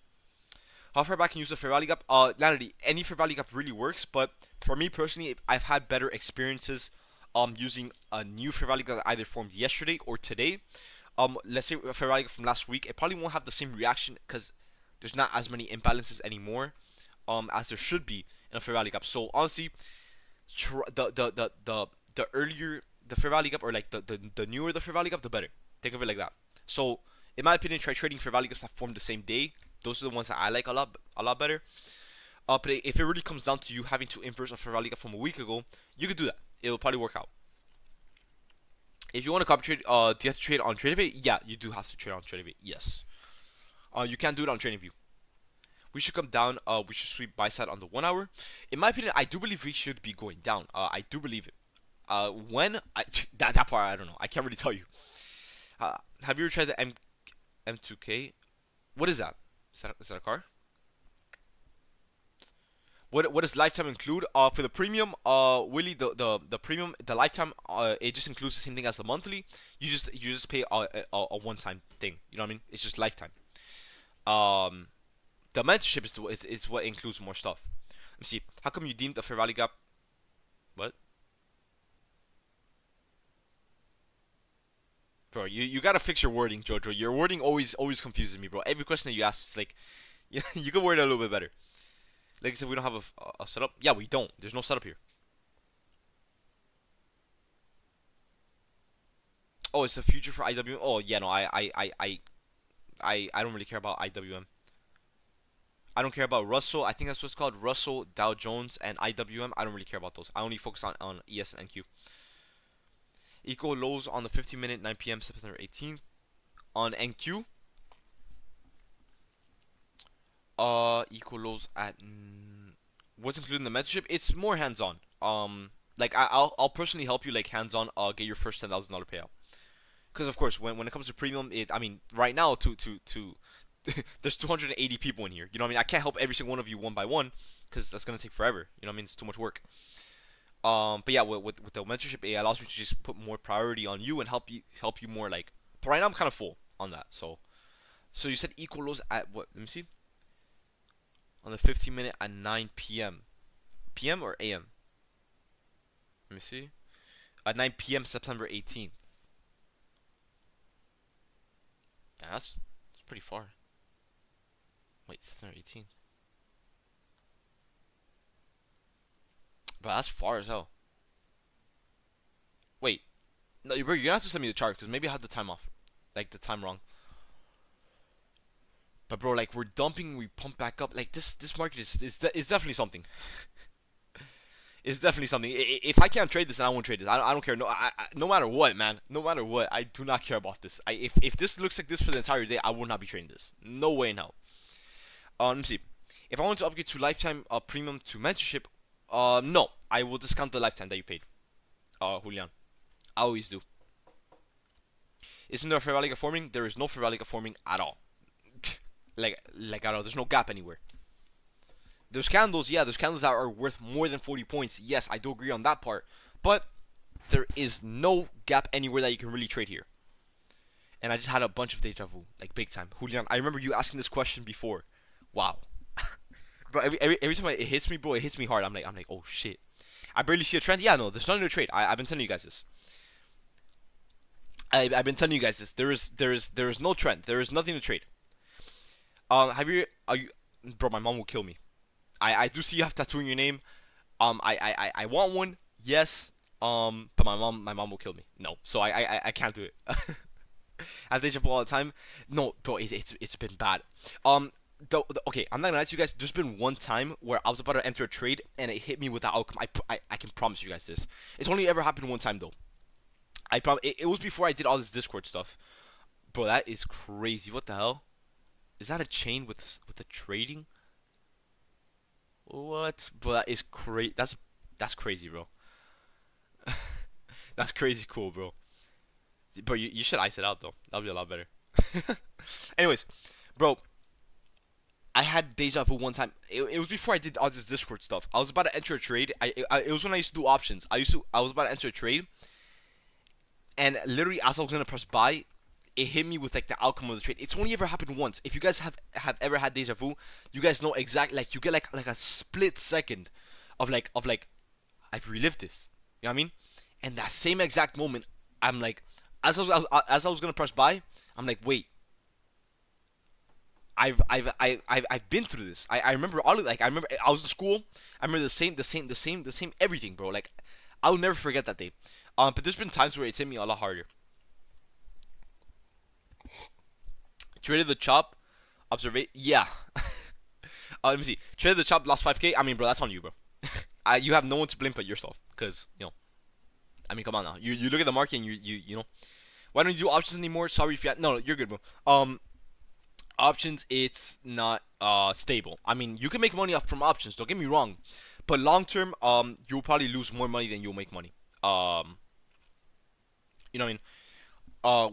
How far back can you use the fair value gap? Literally, any fair value gap really works, but for me personally, I've had better experiences using a new fair value gap that either formed yesterday or today. Let's say a fair value gap from last week, it probably won't have the same reaction because there's not as many imbalances anymore as there should be in a fair value gap. So honestly, the earlier the fair value gap or like the newer the fair value gap, the better. Think of it like that. So in my opinion, try trading fair value gaps that form the same day. Those are the ones that I like a lot better. But if it really comes down to you having to inverse a fair value gap from a week ago, you could do that. It'll probably work out. If you want to copy trade, do you have to trade on TradingView? Yeah, you do have to trade on TradingView. Yes. You can do it on TradingView. We should come down. We should sweep buy side on the 1 hour. In my opinion, I do believe we should be going down. I do believe it. When that part I don't know. I can't really tell you. Have you ever tried the M2K? What is that? Is that a car? What does lifetime include? For the premium, Willie, the premium, the lifetime, it just includes the same thing as the monthly. You just pay a one time thing. You know what I mean? It's just lifetime. Um, the mentorship is what includes more stuff. Let me see. How come you deemed the fair value gap? What? Bro, you gotta fix your wording, Jojo. Your wording always confuses me, bro. Every question that you ask is like, you could word it a little bit better. Like I said, we don't have a setup. Yeah, we don't. There's no setup here. Oh, it's a future for IWM. Oh, yeah, no, I don't really care about IWM. I don't care about Russell. I think that's what's called Russell, Dow Jones, and IWM. I don't really care about those. I only focus on ES and NQ. Eco lows on the 15-minute 9 p.m. September 18th. On NQ, eco lows at what's included in the mentorship. It's more hands-on. Like I'll personally help you like hands-on. Get your first $10,000 payout. Because of course, when it comes to premium, I mean, right now there's 280 people in here. You know what I mean? I can't help every single one of you one by one because that's gonna take forever. You know what I mean? It's too much work. But yeah, with the mentorship, it allows me to just put more priority on you and help you more like. But right now I'm kind of full on that. So you said equal lows at what? Let me see. On the 15-minute at 9 p.m. PM or AM? Let me see. At 9 p.m. September 18th. Yeah, that's pretty far. Wait, September 18th. But that's far as hell. Wait. No, bro, you're gonna have to send me the chart because maybe I had the time off. Like the time wrong. But bro, like we're dumping, we pump back up. Like this market is definitely something. It's definitely something. If I can't trade this, then I won't trade this. I don't care. No, no matter what, man. No matter what, I do not care about this. If this looks like this for the entire day, I will not be trading this. No way in hell. Let me see. If I want to upgrade to lifetime premium to mentorship, no, I will discount the lifetime that you paid. Julian, I always do. Isn't there a fair value gap forming? There is no fair value gap forming at all. like at all. There's no gap anywhere. There's candles, yeah, there's candles that are worth more than 40 points. Yes, I do agree on that part. But there is no gap anywhere that you can really trade here. And I just had a bunch of deja vu, like big time. Julian, I remember you asking this question before. Wow. Bro, every time it hits me, bro, it hits me hard. I'm like, oh shit. I barely see a trend. Yeah, no, there's nothing to trade. I've been telling you guys this. I've been telling you guys this. There is no trend. There is nothing to trade. Bro, my mom will kill me. I do see you have tattooing your name. I want one. Yes. But my mom will kill me. No. So I can't do it. I think all the time. No, bro, it's been bad. Okay, I'm not gonna lie to you guys. There's been one time where I was about to enter a trade and it hit me with the outcome. I can promise you guys this. It's only ever happened one time though. It was before I did all this Discord stuff. Bro, that is crazy. What the hell? Is that a chain with the trading? What? Bro, that is crazy. That's crazy, bro. That's crazy cool, bro. But you should ice it out though. That'll be a lot better. Anyways, bro, I had deja vu one time. It was before I did all this Discord stuff. I was about to enter a trade. It was when I used to do options. I was about to enter a trade, and literally as I was gonna press buy, it hit me with like the outcome of the trade. It's only ever happened once. If you guys have ever had deja vu, you guys know exactly, like, you get like a split second of like I've relived this. You know what I mean? And that same exact moment, I'm like, as I was gonna press buy, I'm like, wait, I've been through this. I remember all of, like, I remember I was in school. I remember the same everything, bro. Like, I'll never forget that day. But there's been times where it's hit me a lot harder. Traded the chop, observate. Yeah. Let me see. Traded the chop, lost 5K. I mean, bro, that's on you, bro. You have no one to blame but yourself, cause I mean, come on now. You look at the market and you know. Why don't you do options anymore? Sorry if you no, you're good, bro. Options, it's not stable. I mean, you can make money off from options. Don't get me wrong, but long term, you'll probably lose more money than you'll make money. You know what I mean?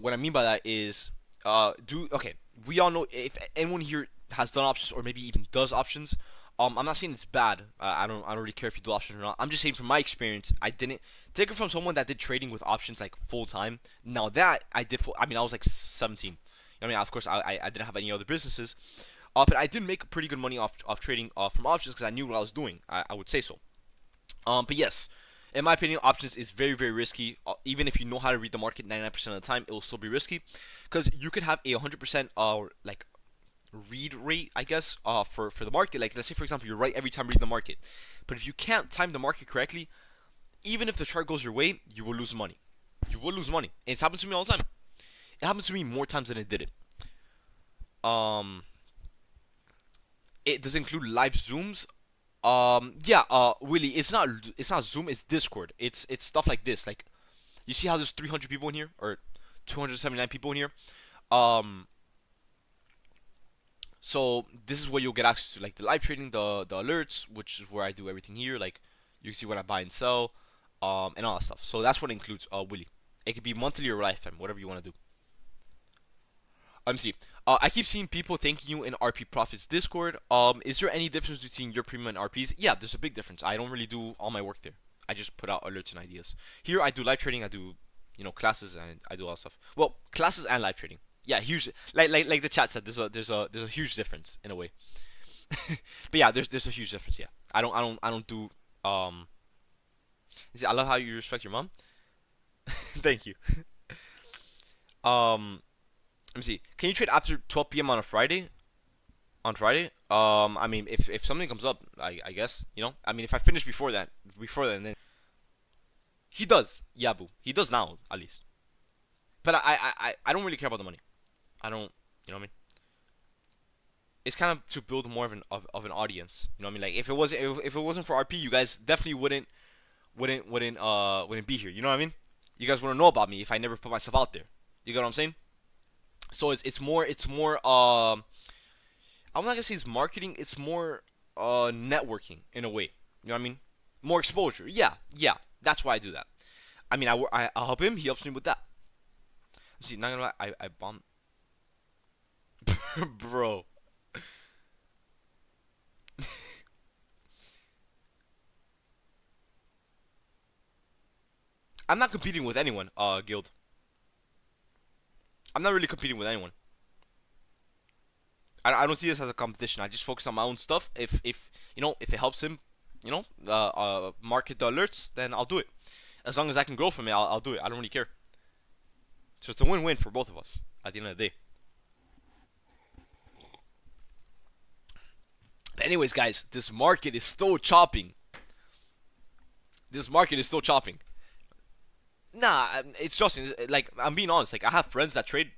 What I mean by that is, okay. We all know, if anyone here has done options or maybe even does options. I'm not saying it's bad. I don't really care if you do options or not. I'm just saying from my experience, I didn't take it from someone that did trading with options like full time. Now that I did full, I mean, I was like 17. I mean, of course, I didn't have any other businesses, but I did make pretty good money off trading from options because I knew what I was doing. I would say so. But yes, in my opinion, options is very, very risky. Even if you know how to read the market 99% of the time, it will still be risky because you could have a 100% like read rate, I guess, for the market. Like, let's say for example, you're right every time reading the market, but if you can't time the market correctly, even if the chart goes your way, you will lose money. You will lose money. And it's happened to me all the time. It happened to me more times than it didn't. Um, it does include live zooms. Yeah. Really, it's not Zoom. It's Discord. It's stuff like this. Like, you see how there's 300 people in here or 279 people in here. Um, so this is where you'll get access to like the live trading, the alerts, which is where I do everything here. Like, you can see when I buy and sell, and all that stuff. So that's what it includes. Willie. It could be monthly or lifetime, whatever you want to do. Let me see. I keep seeing people thanking you in RP Profits Discord. Is there any difference between your premium and RPs? Yeah, there's a big difference. I don't really do all my work there. I just put out alerts and ideas. Here I do live trading. I do, classes, and I do all that stuff. Well, classes and live trading. Yeah, huge. Like the chat said, there's a huge difference in a way. But yeah, there's a huge difference. Yeah, I don't do. See, I love how you respect your mom. Thank you. Um, Let me see. Can you trade after 12 p.m. on a Friday? On Friday? I mean, if something comes up, I guess, I mean, if I finish before then, then he does. Yeah, boo. He does now, at least. But I don't really care about the money. I don't. You know what I mean? It's kind of to build more of an audience. You know what I mean? Like, if it wasn't for RP, you guys definitely wouldn't be here. You know what I mean? You guys wouldn't know about me if I never put myself out there. You get what I'm saying? So it's more I'm not gonna say it's marketing. It's more networking in a way. You know what I mean? More exposure. Yeah, yeah. That's why I do that. I mean, I'll help him. He helps me with that. See, not gonna lie, I bombed, bro. I'm not competing with anyone. Guild. I'm not really competing with anyone. I don't see this as a competition. I just focus on my own stuff. If it helps him, market the alerts, then I'll do it. As long as I can grow from it, I'll do it. I don't really care. So it's a win-win for both of us at the end of the day. But anyways, guys, this market is still chopping. This market is still chopping. Nah, it's Justin. Like, I'm being honest. Like, I have friends that trade.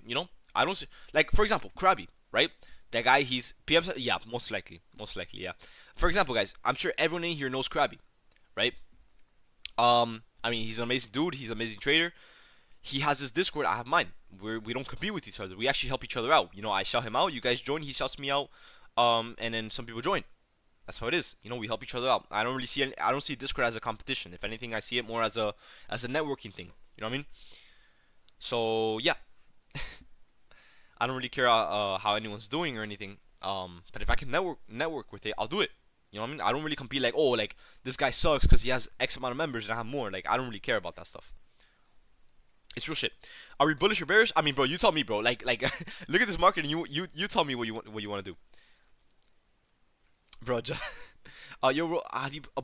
I don't see. Like, for example, Krabby, right? That guy, he's PM. Yeah, most likely, yeah. For example, guys, I'm sure everyone in here knows Krabby, right? I mean, he's an amazing dude. He's an amazing trader. He has his Discord. I have mine. We don't compete with each other. We actually help each other out. I shout him out. You guys join. He shouts me out. And then some people join. That's how it is. We help each other out. I don't really see I don't see Discord as a competition. If anything, I see it more as a networking thing. You know what I mean? So yeah, I don't really care how anyone's doing or anything. But if I can network with it, I'll do it. You know what I mean? I don't really compete like, oh, like this guy sucks because he has X amount of members and I have more. Like I don't really care about that stuff. It's real shit. Are we bullish or bearish? I mean, bro, you tell me, bro. Like, look at this market and you tell me what you want to do, bro. Yo, bro,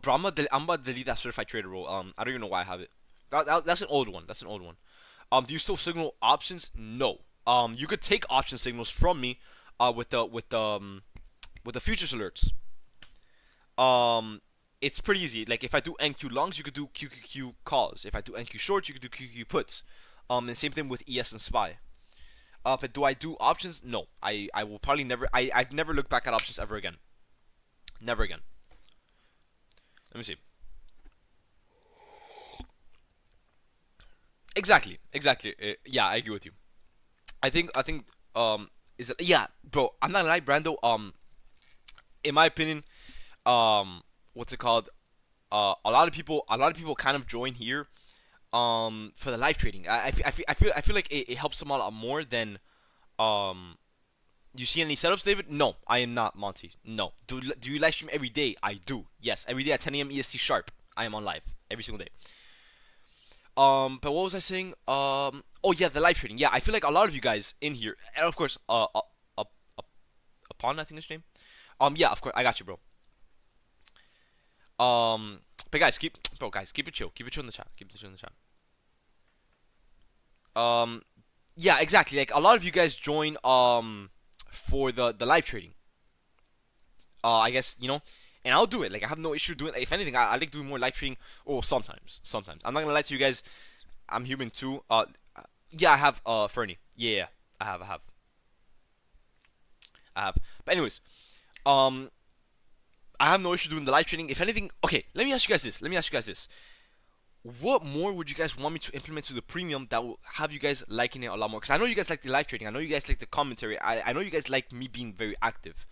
bro, I'm about to delete that certified trader role. I don't even know why I have it. That's an old one. That's an old one. Do you still signal options? No. You could take option signals from me, with the futures alerts. It's pretty easy. Like if I do NQ longs, you could do QQQ calls. If I do NQ shorts, you could do QQQ puts. And same thing with ES and SPY. But do I do options? No. I will probably never. I've never looked back at options ever again. Never again. Let me see. Exactly. Exactly. Yeah, I agree with you. I think is it, yeah, bro. I'm not gonna lie, Brando. In my opinion, what's it called? A lot of people kind of join here for the live trading. I feel like it helps them a lot more than um you see any setups, David? No, I am not, Monty. No. Do you live stream every day? I do. Yes, every day at 10 a.m. EST sharp. I am on live every single day. But what was I saying? Oh yeah, the live trading. Yeah, I feel like a lot of you guys in here, and of course, upon I think is your name. Yeah, of course, I got you, bro. But guys, keep it chill. Keep it chill in the chat. Keep it chill in the chat. Um, yeah, exactly. Like a lot of you guys join for the live trading. I guess and I'll do it. Like I have no issue doing. If anything, I like doing more live trading. Oh, sometimes. I'm not gonna lie to you guys. I'm human too. Yeah, I have Fernie. Yeah, I have. But anyways, um, I have no issue doing the live trading. If anything, okay. Let me ask you guys this. What more would you guys want me to implement to the premium that will have you guys liking it a lot more? Because I know you guys like the live trading. I know you guys like the commentary. I know you guys like me being very active.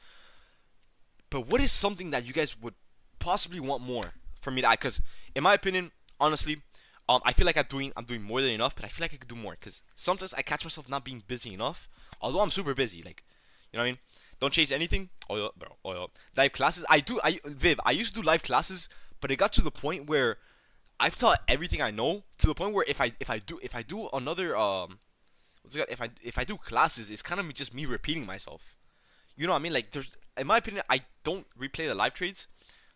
But what is something that you guys would possibly want more for me to add? Because in my opinion, honestly, I feel like I'm doing more than enough, but I feel like I could do more. Because sometimes I catch myself not being busy enough, although I'm super busy. Like, you know what I mean? Don't change anything. Oh, yeah, bro. Oh, yeah. Live classes. Viv. I used to do live classes, but it got to the point where I've taught everything I know. To the point where if I do another what's it called? If I do classes, it's kind of just me repeating myself. You know what I mean? Like, in my opinion, I don't replay the live trades.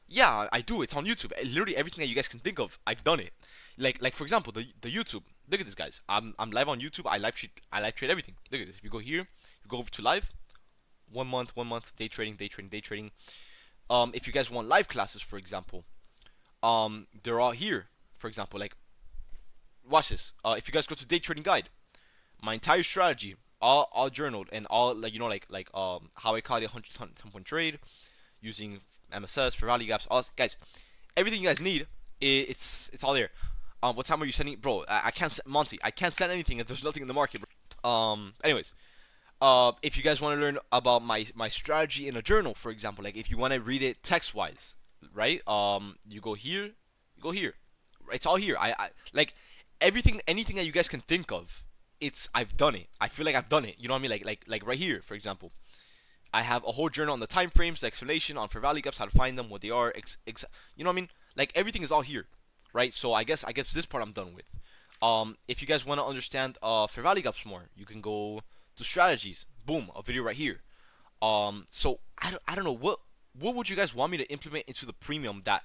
Yeah, I do. It's on YouTube. Literally everything that you guys can think of, I've done it. Like for example, the YouTube. Look at this, guys. I'm live on YouTube. I live trade everything. Look at this. If you go here, you go over to live. 1 month, day trading. If you guys want live classes, for example, they're all here. For example, like, watch this. If you guys go to day trading guide, my entire strategy, all journaled and all like how I call it 110 point trade using MSS for value gaps. All guys, everything you guys need, it's all there. What time are you sending, bro? I can't Monty. I can't send anything if there's nothing in the market, bro. Anyways, if you guys want to learn about my strategy in a journal, for example, like if you want to read it text wise, right? You go here, It's all here. I like everything, anything that you guys can think of. I've done it. I feel like I've done it. You know what I mean? Like right here, for example. I have a whole journal on the time frames, the explanation on fair value gaps, how to find them, what they are, you know what I mean? Like everything is all here, right? So I guess this part I'm done with. If you guys want to understand fair value gaps more, you can go to strategies. Boom, a video right here. So I don't know what would you guys want me to implement into the premium that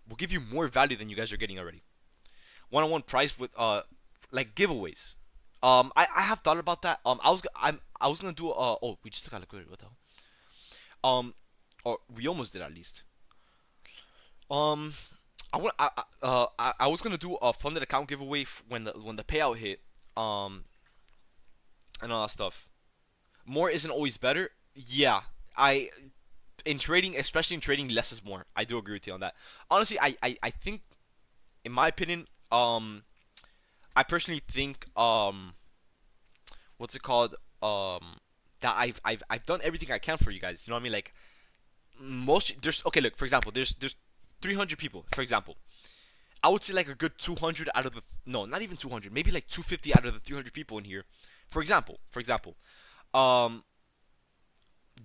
will give you more value than you guys are getting already? One-on-one price with like giveaways. I have thought about that. I was gonna do oh, we just got liquidated. What the hell? Or we almost did at least. Um, I was gonna do a funded account giveaway when the payout hit. And all that stuff. More isn't always better. Yeah, in trading, especially in trading, less is more. I do agree with you on that. Honestly, I think, in my opinion, I personally think, what's it called? That I've done everything I can for you guys. You know what I mean? Like there's okay. Look, for example, there's 300 people. For example, I would say like a good 200 out of the no, not even 200, maybe like 250 out of the 300 people in here. For example, um,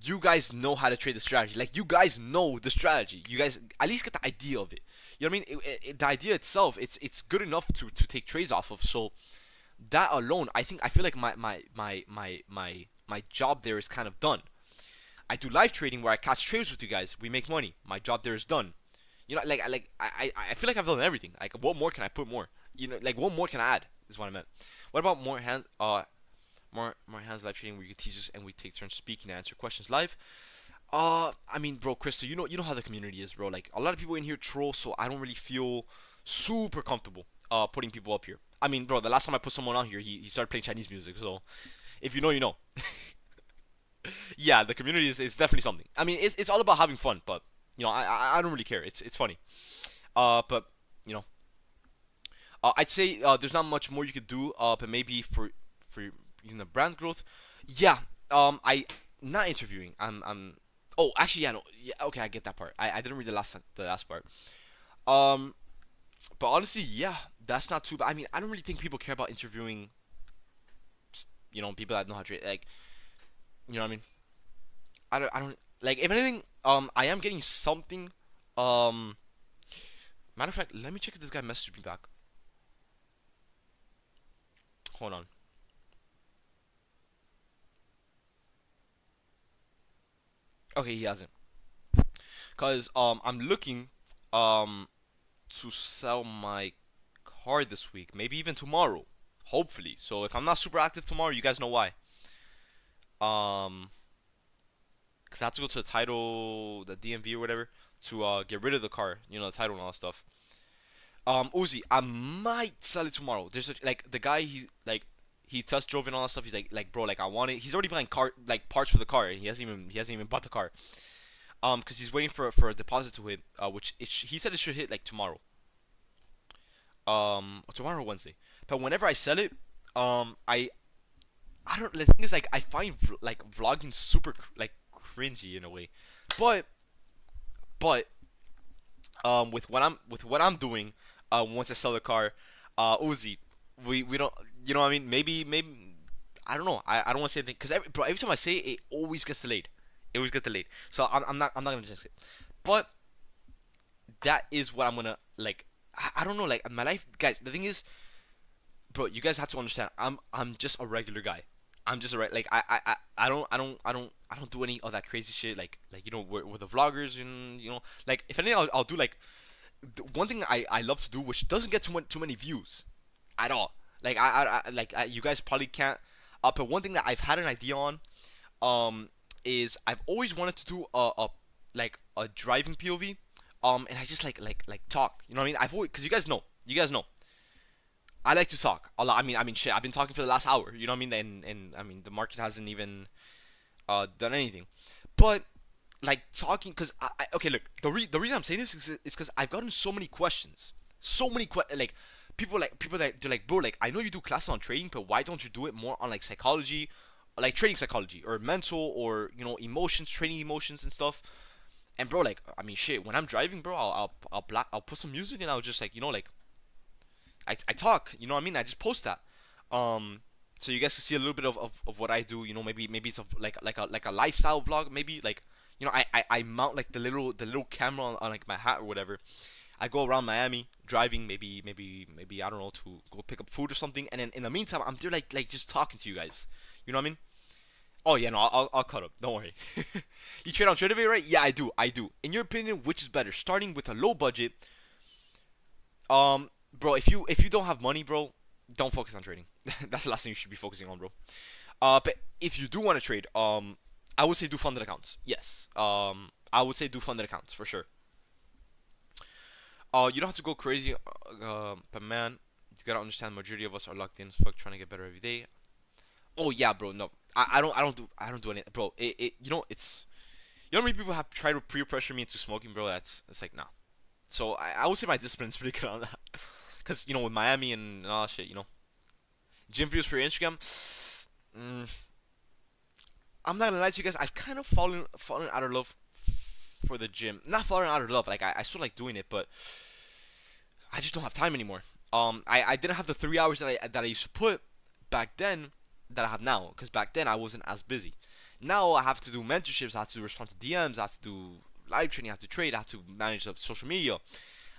you guys know how to trade the strategy. Like, you guys know the strategy. You guys at least get the idea of it. You know what I mean? The idea itself, it's good enough to take trades off of. So that alone, I feel like my job there is kind of done. I do live trading where I catch trades with you guys. We make money. My job there is done. You know, I feel like I've done everything. Like, what more can I put more? You know, like, what more can I add? Is what I meant. What about more hands live trading where you can teach us and we take turns speaking and answer questions live? I mean, bro, Krista, you know how the community is, bro. Like, a lot of people in here troll, so I don't really feel super comfortable putting people up here. I mean, bro, the last time I put someone on here, he started playing Chinese music. So if you know, you know. Yeah, the community is definitely something. I mean, it's all about having fun, but you know, I don't really care. It's funny. But you know, I'd say there's not much more you could do. But maybe for you know, brand growth, yeah. I not interviewing. I'm. Oh, actually, yeah, no, yeah. Okay, I get that part. I didn't read the last part. Um, but honestly, yeah, that's not too bad. I mean, I don't really think people care about interviewing. You know, people that know how to trade. Like, you know what I mean? I don't like. If anything, I am getting something. Um, Matter of fact, let me check if this guy messaged me back. Hold on. Okay, he hasn't. Cause I'm looking um to sell my car this week, maybe even tomorrow, hopefully. So if I'm not super active tomorrow, you guys know why. Um, cause I have to go to the title, the DMV or whatever, to get rid of the car. You know, the title and all that stuff. Uzi, I might sell it tomorrow. There's like the guy he test drove and all that stuff. He's like bro, like I want it. He's already buying car like parts for the car. He hasn't even bought the car. Cause he's waiting for a deposit to hit. Which he said it should hit like tomorrow. Tomorrow or Wednesday. But whenever I sell it, I don't. The thing is, like, I find like vlogging super like cringy in a way, but but with what I'm doing, once I sell the car, Uzi, we don't, you know what I mean? Maybe I don't know. I don't want to say anything because every time I say it, it always gets delayed. It always gets delayed. So I'm not gonna jinx it. But that is what I'm gonna like. I don't know. Like my life, guys. The thing is, bro, you guys have to understand. I'm just a regular guy. I'm just a like I don't do any of that crazy shit. Like you know we're the vloggers and you know like if anything I'll do like one thing I love to do which doesn't get too many views at all. Like you guys probably can't. But one thing that I've had an idea on is I've always wanted to do a driving POV and I just like talk. You know what I mean? I've always because you guys know I like to talk a lot. I mean, shit. I've been talking for the last hour. You know what I mean? And I mean, the market hasn't even done anything. But like talking, cause okay, look. The reason I'm saying this is because I've gotten so many questions, like people that they're like, bro, like I know you do classes on trading, but why don't you do it more on like psychology, like trading psychology or mental or you know emotions, trading emotions and stuff. And bro, like I mean, shit. When I'm driving, bro, I'll put some music and I'll just like you know like I talk, you know what I mean? I just post that. So you guys can see a little bit of what I do. You know, maybe it's like a lifestyle vlog. Maybe like you know I mount like the little camera on like my hat or whatever. I go around Miami driving. Maybe I don't know to go pick up food or something. And then in the meantime, I'm there like just talking to you guys. You know what I mean? Oh yeah, no, I'll cut up. Don't worry. You trade on Tradevate, right? Yeah, I do. In your opinion, which is better, starting with a low budget bro, if you don't have money, bro, don't focus on trading. That's the last thing you should be focusing on, bro. But if you do want to trade, I would say do funded accounts. Yes. I would say do funded accounts for sure. You don't have to go crazy, but man, you gotta understand. Majority of us are locked in as fuck, trying to get better every day. Oh yeah, bro. No, I don't do any, bro. You know, it's you know how many people have tried to peer pressure me into smoking, bro. It's like nah. So I would say my discipline is pretty good on that. Cause you know with Miami and all that shit, you know, gym videos for your Instagram. Mm, I'm not gonna lie to you guys. I've kind of fallen out of love for the gym. Not fallen out of love. Like I still like doing it, but I just don't have time anymore. I didn't have the 3 hours that I used to put back then that I have now. Cause back then I wasn't as busy. Now I have to do mentorships, I have to respond to DMs, I have to do live training, I have to trade, I have to manage the social media.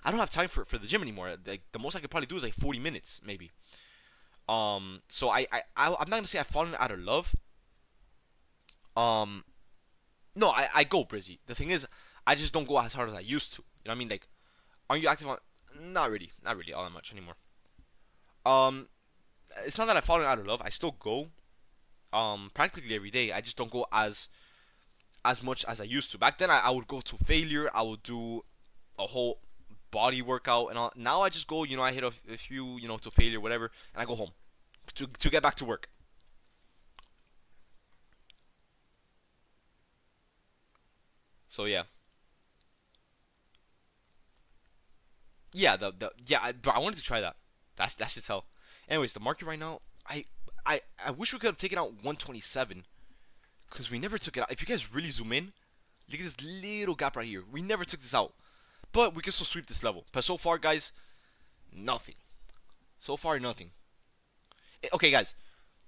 I don't have time for the gym anymore. Like the most I could probably do is like 40 minutes maybe. So I'm not gonna say I've fallen out of love. Um, no, I go Brizzy. The thing is, I just don't go as hard as I used to. You know what I mean? Like, are you active on? Not really all that much anymore. Um, it's not that I've fallen out of love. I still go practically every day. I just don't go as much as I used to. Back then, I would go to failure. I would do a whole body workout and all. Now I just go. You know, I hit a few. You know, to failure, whatever, and I go home to get back to work. So yeah, Bro, I wanted to try that. That's just hell. Anyways, the market right now, I wish we could have taken out 127 because we never took it out. If you guys really zoom in, look at this little gap right here. We never took this out, but we can still sweep this level. But so far, guys, nothing. So far, nothing. Okay, guys,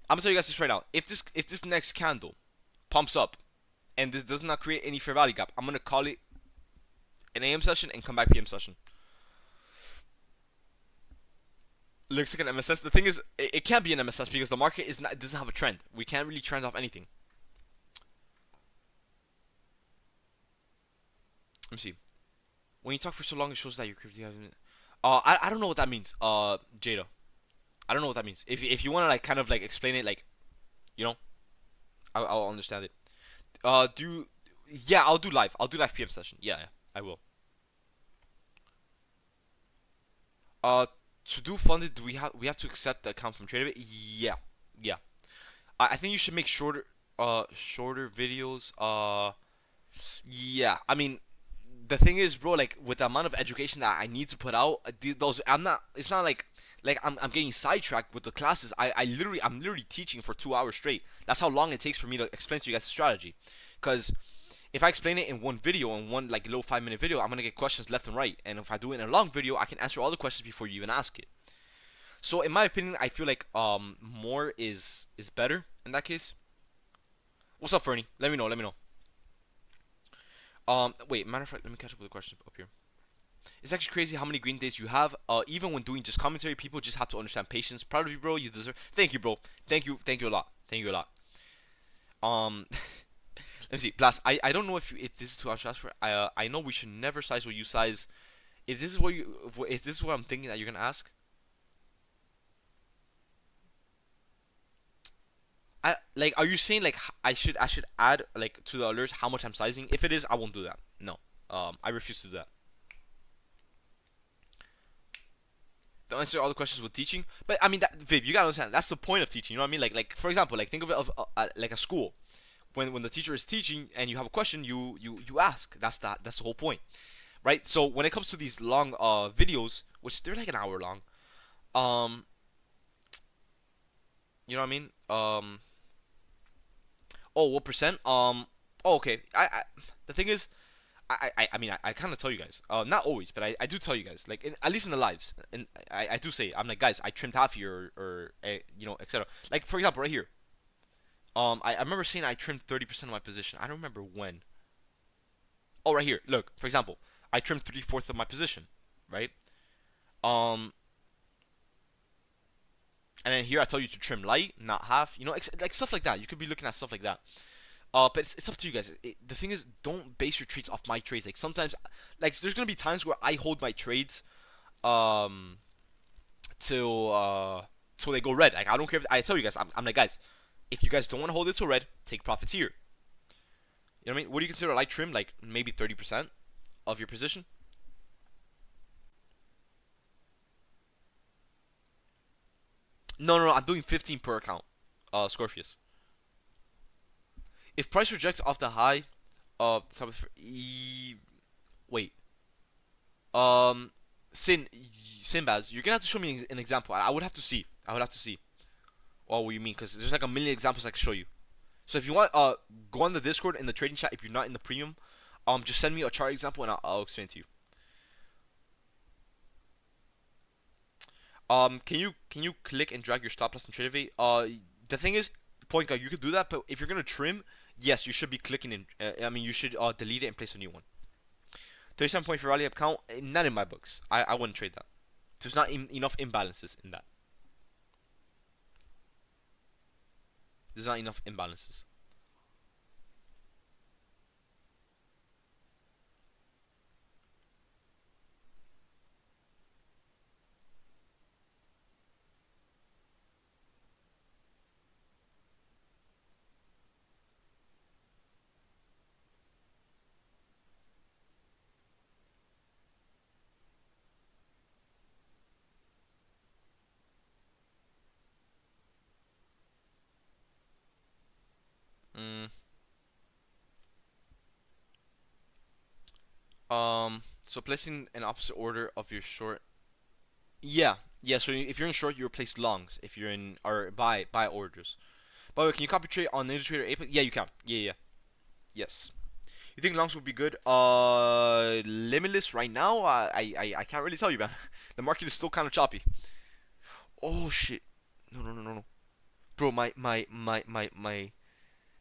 I'm gonna tell you guys this right now. If this next candle pumps up and this does not create any fair value gap, I'm gonna call it an AM session and come back PM session. Looks like an MSS. The thing is, it can't be an MSS because the market is not, it doesn't have a trend. We can't really trend off anything. Let me see. When you talk for so long, it shows that you're crypto. I don't know what that means. Jada, I don't know what that means. If you wanna like kind of like explain it, like you know, I'll understand it. Do yeah, I'll do live. I'll do live PM session. Yeah, yeah, I will. Uh, to do funded, do we have to accept the account from Trader? Yeah, yeah. I think you should make shorter videos. Yeah. I mean, the thing is, bro, like with the amount of education that I need to put out, those I'm not. It's not like I'm getting sidetracked with the classes. I'm literally teaching for 2 hours straight. That's how long it takes for me to explain to you guys the strategy. Cause if I explain it in one video, in one like little 5 minute video, I'm gonna get questions left and right. And if I do it in a long video, I can answer all the questions before you even ask it. So in my opinion, I feel like more is better in that case. What's up, Fernie? Let me know. Let me know. Wait. Matter of fact, let me catch up with the questions up here. It's actually crazy how many green days you have. Even when doing just commentary, people just have to understand patience. Proud of you, bro. You deserve. Thank you, bro. Thank you. Thank you a lot. Thank you a lot. Um, let me see. Plus, I don't know if this is too much to ask for. I know we should never size what you size. If this is what I'm thinking that you're gonna ask, are you saying like I should add like to the alerts how much I'm sizing? If it is, I won't do that. No. I refuse to do that. Don't answer all the questions with teaching, but I mean that Viv, you gotta understand that's the point of teaching. You know what I mean? Like for example, like think of it of like a school. When the teacher is teaching and you have a question, you ask. That's the whole point, right? So when it comes to these long videos, which they're like an hour long, um, you know what I mean? Oh, what percent? Oh, okay. The thing is, I mean, I kind of tell you guys. Not always, but I do tell you guys. Like, at least in the lives, and I do say, I'm like, guys, I trimmed half here, or you know, etc. Like, for example, right here. I remember saying I trimmed 30% of my position. I don't remember when. Oh, right here. Look, for example, I trimmed 3/4 of my position, right? Um, and then here I tell you to trim light, not half. You know, like stuff like that. You could be looking at stuff like that. But it's up to you guys. The thing is, don't base your trades off my trades. Like sometimes, like there's gonna be times where I hold my trades, um, till they go red. Like I don't care. If, I tell you guys, I'm like guys, if you guys don't want to hold it till red, take profits here. You know what I mean? What do you consider a light trim? Like maybe 30% of your position. No, no, no. I'm doing 15 per account. Scorpius. If price rejects off the high, wait, um, Sinbaz, you're gonna have to show me an example. I would have to see. I would have to see. What you mean? Because there's like a million examples I can show you. So if you want, go on the Discord in the trading chat. If you're not in the premium, just send me a chart example and I'll explain to you. Can you click and drag your stop loss and trade evade? The thing is, point guard, you could do that. But if you're gonna trim, yes, you should be clicking in. I mean, you should delete it and place a new one. 37 point for rally up count, not in my books. I wouldn't trade that. There's not enough imbalances in that. There's not enough imbalances. Mm, so placing an opposite order of your short. Yeah, yeah. So if you're in short, you replace longs. If you're in or buy orders. By the way, can you copy trade on DayTrader Apex? Yeah, you can. Yeah, yeah. Yes. You think longs would be good? Limitless right now. I can't really tell you, man. The market is still kind of choppy. Oh shit. No, no, no, no, no. Bro,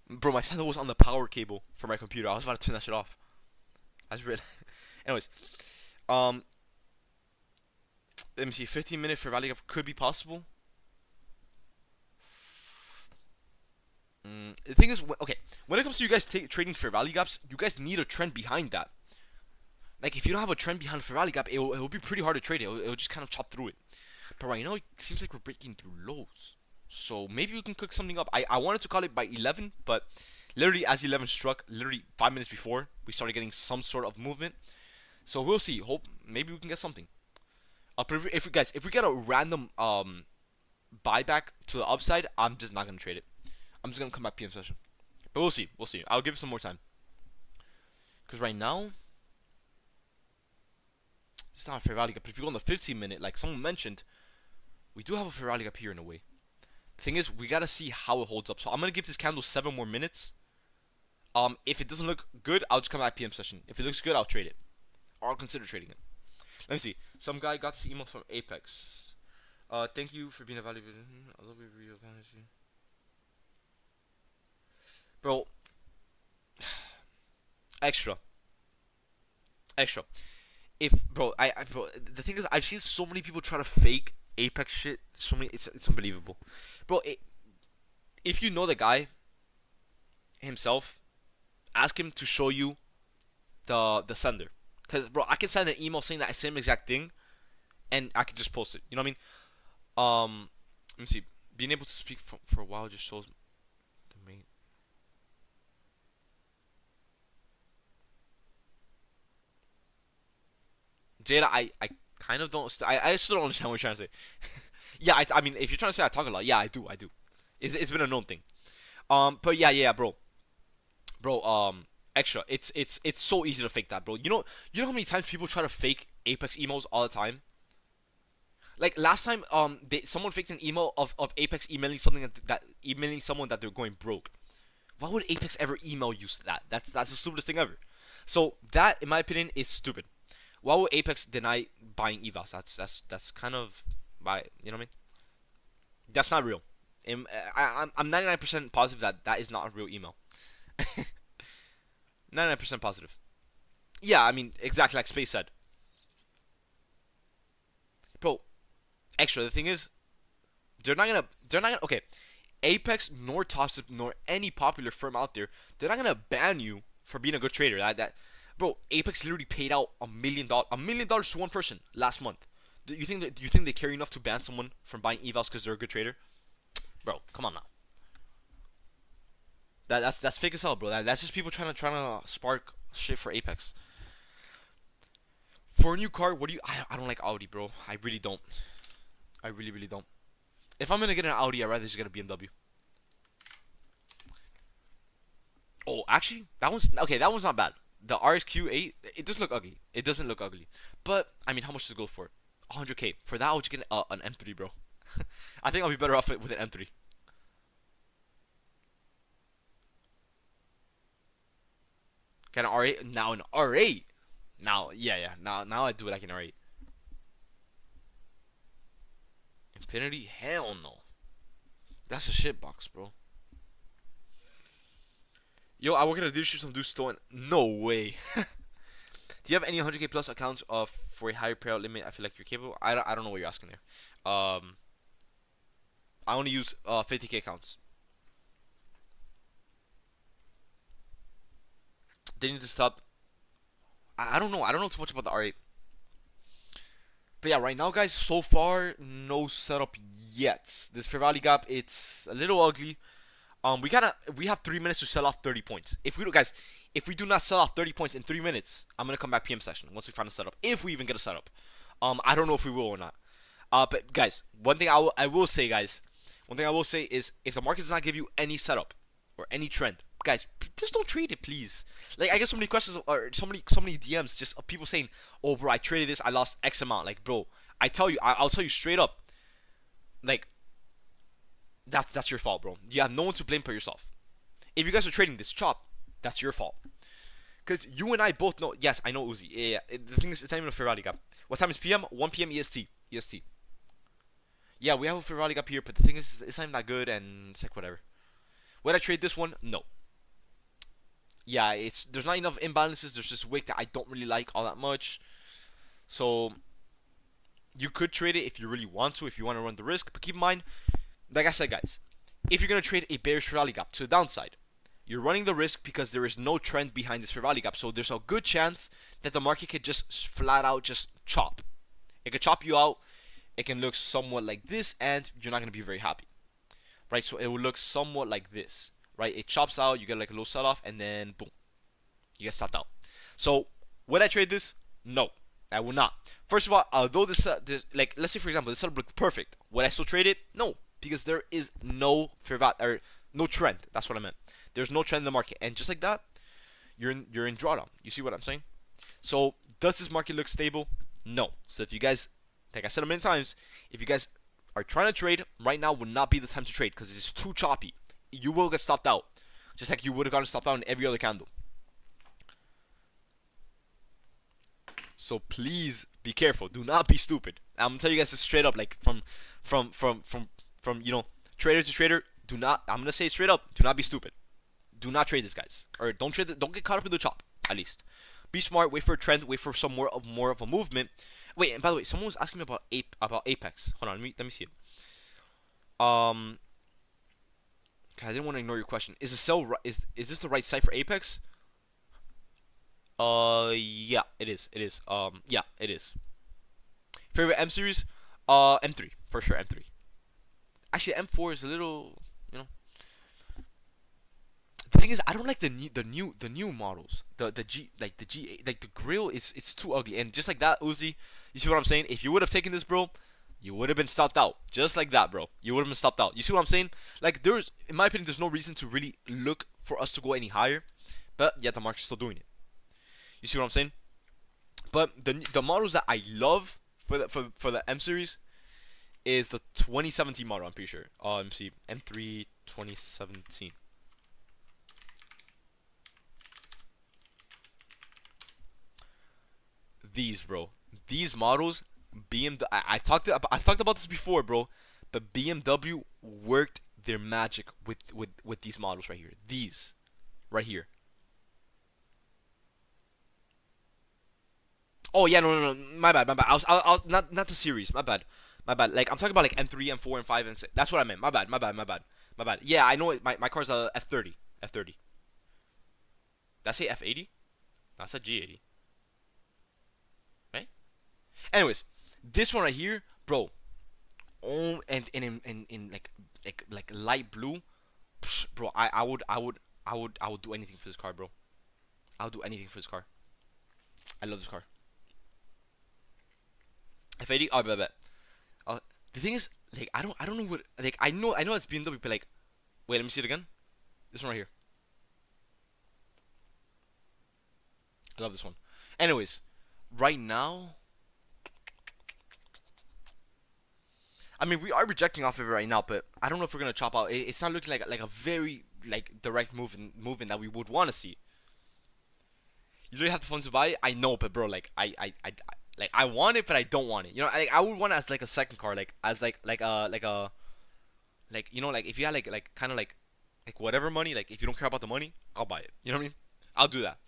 bro, my sandal was on the power cable for my computer. I was about to turn that shit off. I just read. Anyways, um, let me see. 15-minute for Valley Gap could be possible. The thing is, okay, when it comes to you guys trading fair value gaps, you guys need a trend behind that. Like, if you don't have a trend behind fair value gap, it'll be pretty hard to trade it. It'll just kind of chop through it. But right now, it seems like we're breaking through lows. So maybe we can cook something up. I wanted to call it by 11, but literally as 11 struck, literally 5 minutes before, we started getting some sort of movement. So we'll see. Hope maybe we can get something. But if we get a random buyback to the upside, I'm just not gonna trade it. I'm just gonna come back PM session. But we'll see. We'll see. I'll give it some more time. Because right now, it's not a fair value gap. But if you go on the 15-minute, like someone mentioned, we do have a fair value gap here in a way. The thing is, we gotta see how it holds up. So I'm gonna give this candle 7 more minutes. If it doesn't look good, I'll just come back PM session. If it looks good, I'll trade it, or I'll consider trading it. Let me see. Some guy got this email from Apex. Thank you for being a valuable. I love your video, bro. Extra. If bro, bro, the thing is, I've seen so many people try to fake Apex shit. So many, it's unbelievable, bro. If you know the guy himself, ask him to show you the sender. Cause bro, I can send an email saying that same exact thing, and I can just post it. You know what I mean? Let me see. Being able to speak for a while just shows the main. Jada, I kind of don't. I still don't understand what you're trying to say. Yeah, I mean, if you're trying to say I talk a lot, yeah, I do. It's been a known thing. But yeah, bro. Extra. It's so easy to fake that, bro. You know how many times people try to fake Apex emails all the time. Like last time, someone faked an email of Apex emailing something that emailing someone that they're going broke. Why would Apex ever email you that? That's the stupidest thing ever. So that, in my opinion, is stupid. Why would Apex deny buying evals? That's kind of you know what I mean? That's not real. I'm 99% positive that is not a real email. 99% positive. Yeah, I mean exactly like Space said. Bro, extra. The thing is, they're not gonna. Okay, Apex nor Topstep nor any popular firm out there, they're not gonna ban you for being a good trader. Bro, Apex literally paid out $1 million to one person last month. Do you think they care enough to ban someone from buying evals because they're a good trader? Bro, come on now. That's fake as hell, bro. That's just people trying to spark shit for Apex. For a new car, what do you? I don't like Audi, bro. I really don't. I really don't. If I'm gonna get an Audi, I'd rather just get a BMW. Oh, actually, that one's okay. That one's not bad. The RSQ8, it does look ugly. It doesn't look ugly, but I mean, how much does it go for? 100K. For that, I would just get an M3, bro. I think I'll be better off with an M3. Get an R8 now, an R8. Now, yeah. Now I do it like an R8. Infinity? Hell no. That's a shit box, bro. Yo, I work at a dealership. Some dude stolen. No way. Do you have any 100K plus accounts for a higher payout limit? I feel like you're capable. I don't know what you're asking there. I only use 50K accounts. They need to stop. I don't know. I don't know too much about the R8. But yeah, right now, guys, so far, no setup yet. This fair value gap, it's a little ugly. We have 3 minutes to sell off 30 points. If we do, guys, if we do not sell off 30 points in 3 minutes, I'm gonna come back PM session once we find a setup. If we even get a setup, I don't know if we will or not. But guys, one thing I will say, guys, one thing I will say is if the market does not give you any setup or any trend, guys, just don't trade it, please. Like I get so many questions or so many DMs just of people saying, "Oh, bro, I traded this, I lost X amount." Like, bro, I'll tell you straight up, like. That's your fault, bro. You have no one to blame but yourself. If you guys are trading this chop, that's your fault. Because you and I both know. Yes, I know Uzi. Yeah. The thing is, it's not even a fair value gap. What time is PM? 1 PM EST. EST. Yeah, we have a fair value gap here, but the thing is, it's not even that good, and it's like whatever. Would I trade this one? No. Yeah, there's not enough imbalances. There's this wick that I don't really like all that much. So you could trade it if you really want to, if you want to run the risk. But keep in mind, like I said, guys, if you're going to trade a bearish fair value gap to the downside, you're running the risk because there is no trend behind this fair value gap. So there's a good chance that the market could just flat out just chop. It could chop you out. It can look somewhat like this, and you're not going to be very happy. Right? So it will look somewhat like this. Right? It chops out, you get like a little sell off, and then boom. You get stopped out. So would I trade this? No. I will not. First of all, although this like, let's say for example, this setup looks perfect. Would I still trade it? No. Because there is no fair value or no trend. That's what I meant. There's no trend in the market, and just like that, you're in drawdown. You see what I'm saying? So does this market look stable? No. So if you guys, like I said a million times, if you guys are trying to trade right now, would not be the time to trade because it is too choppy. You will get stopped out, just like you would have gotten stopped out in every other candle. So please be careful. Do not be stupid. I'm gonna tell you guys this straight up, like from trader to trader. Do not. I'm gonna say straight up. Do not be stupid. Do not trade this, guys. Or don't trade. Don't get caught up in the chop. At least, be smart. Wait for a trend. Wait for some more of a movement. Wait. And by the way, someone was asking me about Apex. Hold on. Let me see it. I didn't want to ignore your question. Is the sell is this the right site for Apex? Yeah, it is. It is. Yeah, it is. Favorite M series? M3 for sure. M3. Actually, M4 is a little, you know. The thing is, I don't like the new models. The G8, like the grill is it's too ugly. And just like that, Uzi, you see what I'm saying? If you would have taken this, bro, you would have been stopped out. Just like that, bro. You would have been stopped out. You see what I'm saying? Like in my opinion, there's no reason to really look for us to go any higher. But yet the market's still doing it. You see what I'm saying? But the models that I love for the M series is the 2017 model. I'm pretty sure. Let me see, M3 2017. These, bro. These models, BMW. I've talked about this before, bro. But BMW worked their magic with these models right here. These, right here. Oh yeah, no. My bad. I was not the series. My bad. Like I'm talking about like M3, M4, and 5, and 6. That's what I meant. My bad. Yeah, I know it. My car's a F30. F30. Did I say F80? No, I said G80. Right? Anyways, this one right here, bro. Oh, and in like light blue, bro. I would do anything for this car, bro. I would do anything for this car. I love this car. F80. Oh, I bet. The thing is, like, I don't know what, like, I know it's BMW, but like, wait, let me see it again. This one right here. I love this one. Anyways, right now, I mean, we are rejecting off of it right now, but I don't know if we're gonna chop out. It's not looking like a very like direct movement that we would want to see. You really have the funds to buy it. I know, but bro, like I want it, but I don't want it. You know, I would want it as like a second car, like as like you know, like if you had like kind of like Like whatever money, like if you don't care about the money, I'll buy it. You know what I mean? I'll do that.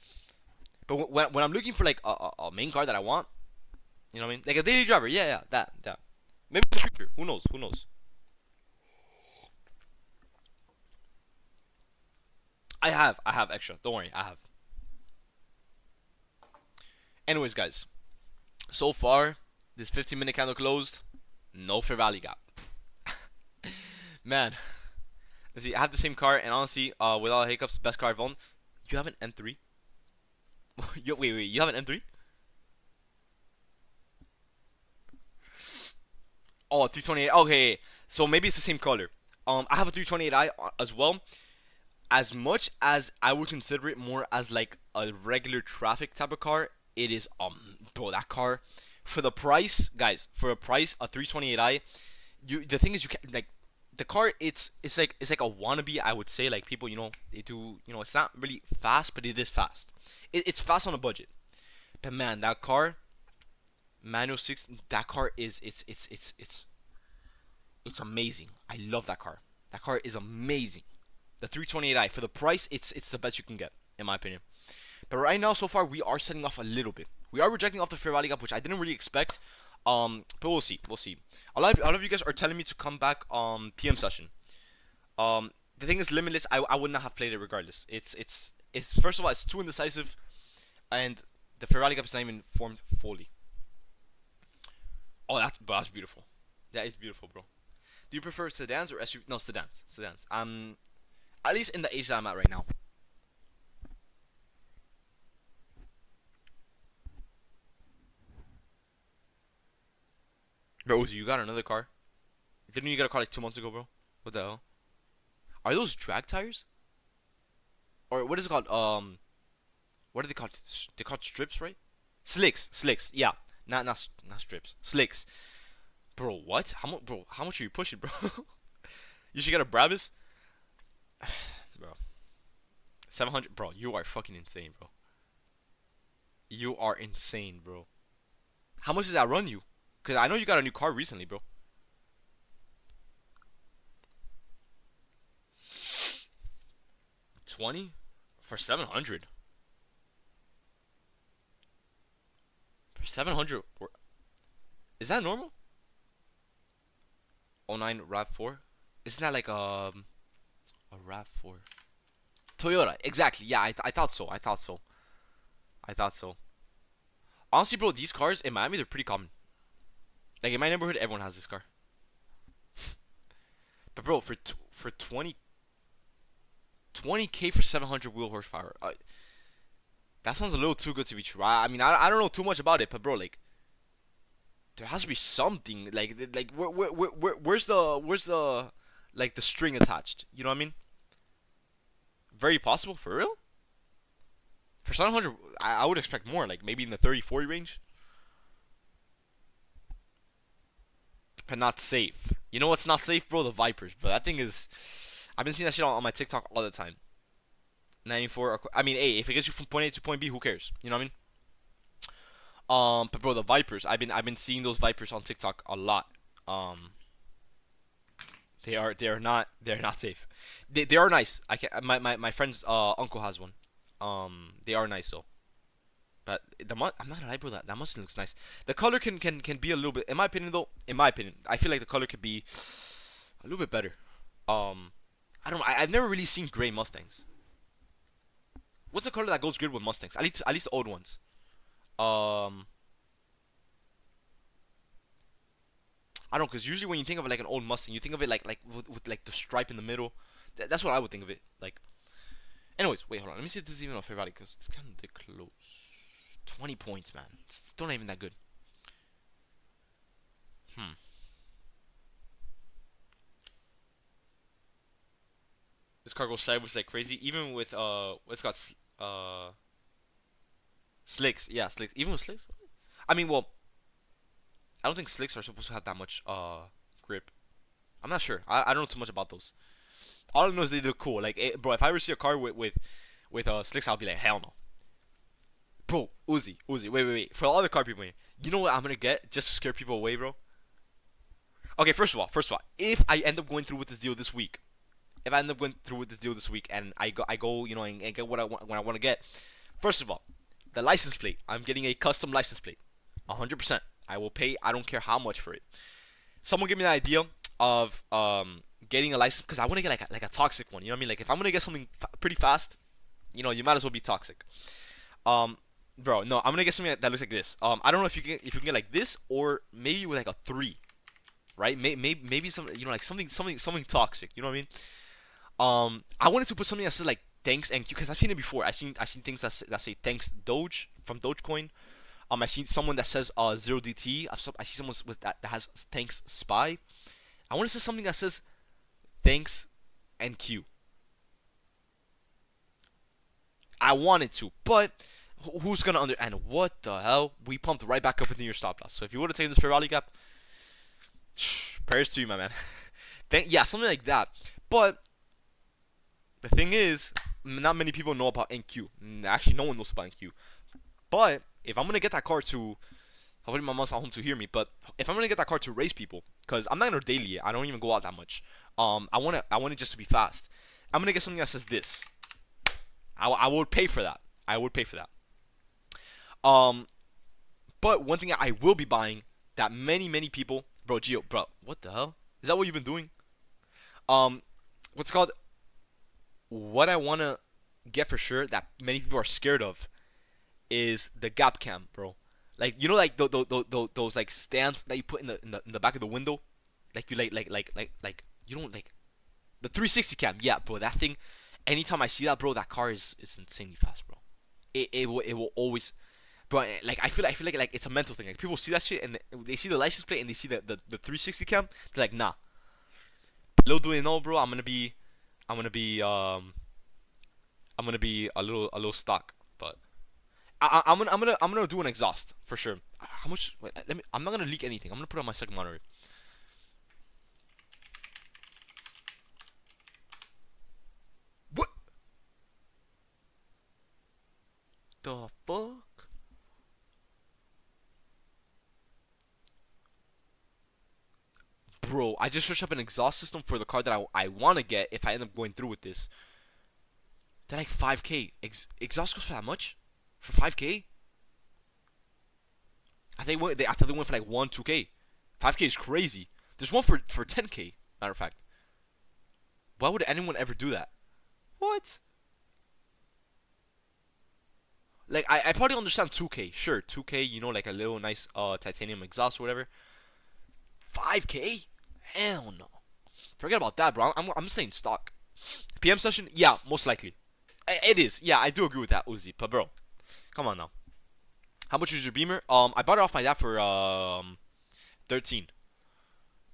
But when I'm looking for like a main car that I want, you know what I mean? Like a daily driver, yeah, that. Maybe in the future. Who knows? Who knows? I have extra. Don't worry, I have. Anyways, guys, so far this 15-minute candle closed. No Fair Valley gap. Man, let's see. I have the same car, and honestly, with all the hiccups, best car I've owned. You have an N3? Wait. You have an N3? Oh, 328. Okay, so maybe it's the same color. I have a 328i as well. As much as I would consider it more as like a regular traffic type of car, it is bro, that car for the price, guys, for a price, a 328i. The thing is, you can like the car. It's like a wannabe. I would say like people, they do. It's not really fast, but it is fast. It's fast on a budget. But man, that car, manual six. That car is it's amazing. I love that car. That car is amazing. The 328i for the price, it's the best you can get in my opinion. But right now, so far, we are setting off a little bit. We are rejecting off the Fair Valley gap, which I didn't really expect. But we'll see. We'll see. A lot of you guys are telling me to come back on PM session. The thing is, limitless. I would not have played it regardless. It's first of all, it's too indecisive, and the Fair Valley gap is not even formed fully. Oh, that's beautiful. That is beautiful, bro. Do you prefer sedans or SUV? No, sedans. Sedans. At least in the age that I'm at right now. Bro, Uzi, you got another car? Didn't you get a car like 2 months ago, bro? What the hell? Are those drag tires? Or what is it called? What are they called? They're called strips, right? Slicks. Yeah, not strips. Slicks. Bro, what? How much are you pushing, bro? You should get a Brabus, bro. 700, bro. You are fucking insane, bro. You are insane, bro. How much does that run you? Cause I know you got a new car recently, bro. 20 for 700. For 700, is that normal? Oh 09 Rav4. Isn't that like a Rav4? Toyota, exactly. Yeah, I thought so. I thought so. Honestly, bro, these cars in Miami, they're pretty common. Like in my neighborhood, everyone has this car. But bro, for 20K for 700 wheel horsepower, that sounds a little too good to be true. I mean, I don't know too much about it, but bro, like, there has to be something. Like where's the like the string attached? You know what I mean? Very possible, for real. For 700, I would expect more, like maybe in the 30-40 range. But not safe. You know what's not safe, bro? The Vipers. But that thing is, I've been seeing that shit on my TikTok all the time. 94. I mean, hey, if it gets you from point A to point B, who cares? You know what I mean? But bro, the Vipers. I've been seeing those Vipers on TikTok a lot. They're not safe. They are nice. I can my friend's uncle has one. They are nice though. But I'm not gonna lie, bro. That Mustang looks nice. The color can be a little bit. In my opinion, though, I feel like the color could be a little bit better. I don't know. I've never really seen gray Mustangs. What's the color that goes good with Mustangs? At least the old ones. I don't know, cause usually when you think of like an old Mustang, you think of it like with like the stripe in the middle. That's what I would think of it like. Anyways, wait, hold on. Let me see if this is even a fair value, cause it's kind of close. 20 points, man. It's still not even that good. This car goes sideways like crazy, even with it's got slicks. Yeah, slicks. Even with slicks. I mean, well, I don't think slicks are supposed to have that much grip. I'm not sure. I don't know too much about those. All I know is they look cool. Like, bro, if I ever see a car with slicks, I'll be like, hell no. Bro, Uzi, wait. For all the car people here, you know what I'm gonna get just to scare people away, bro? Okay, first of all, if I end up going through with this deal this week, if I end up going through with this deal this week and I go, and get what I want to get. First of all, the license plate. I'm getting a custom license plate, 100%. I will pay. I don't care how much for it. Someone give me an idea of getting a license because I want to get like a toxic one. You know what I mean? Like if I'm gonna get something pretty fast, you might as well be toxic. Um, Bro, no, I'm gonna get something that looks like this. I don't know if you can get like this or maybe with like a 3, right? Maybe some like something toxic. You know what I mean? I wanted to put something that says like thanks and because I've seen it before. I've seen things that say thanks Doge from Dogecoin. I seen someone that says 0DT. I see someone with that has thanks Spy. I want to say something that says thanks and Q. I wanted to, but who's gonna and what the hell? We pumped right back up within your stop loss. So if you would have taken this fair value gap, prayers to you, my man. Yeah, something like that. But the thing is, not many people know about NQ. Actually, no one knows about NQ. But if I'm gonna get that card to, hopefully my mom's not home to hear me. But if I'm gonna get that card to raise people, because I'm not gonna daily it, I don't even go out that much. I want it just to be fast. I'm gonna get something that says this. I would pay for that. I would pay for that. But one thing I will be buying that many people, bro, Gio, bro, what the hell? Is that what you've been doing? What's it called? What I wanna get for sure that many people are scared of is the gap cam, bro. Like like those like stands that you put in the back of the window, like you like you don't like the 360 cam. Yeah, bro, that thing. Anytime I see that, bro, that car is insanely fast, bro. It will always, bro. Like I feel like it's a mental thing. Like people see that shit and they see the license plate and they see the 360 cam. They're like, nah. Little do they know, bro. I'm gonna be a little stuck, but I'm gonna do an exhaust for sure. How much? Wait, I'm not gonna leak anything. I'm gonna put it on my second monitor. What the fuck? Bro, I just searched up an exhaust system for the car that I want to get if I end up going through with this. They're like 5K. Exhaust goes for that much? For 5K? I thought they went for like 2K. 5K is crazy. There's one for 10K, matter of fact. Why would anyone ever do that? What? Like, I probably understand 2K. Sure, 2K, like a little nice titanium exhaust or whatever. 5K? Hell no. Forget about that, bro. I'm staying stock. PM session? Yeah, most likely. It is. Yeah, I do agree with that, Uzi. But, bro, come on now. How much is your Beamer? I bought it off my dad for 13.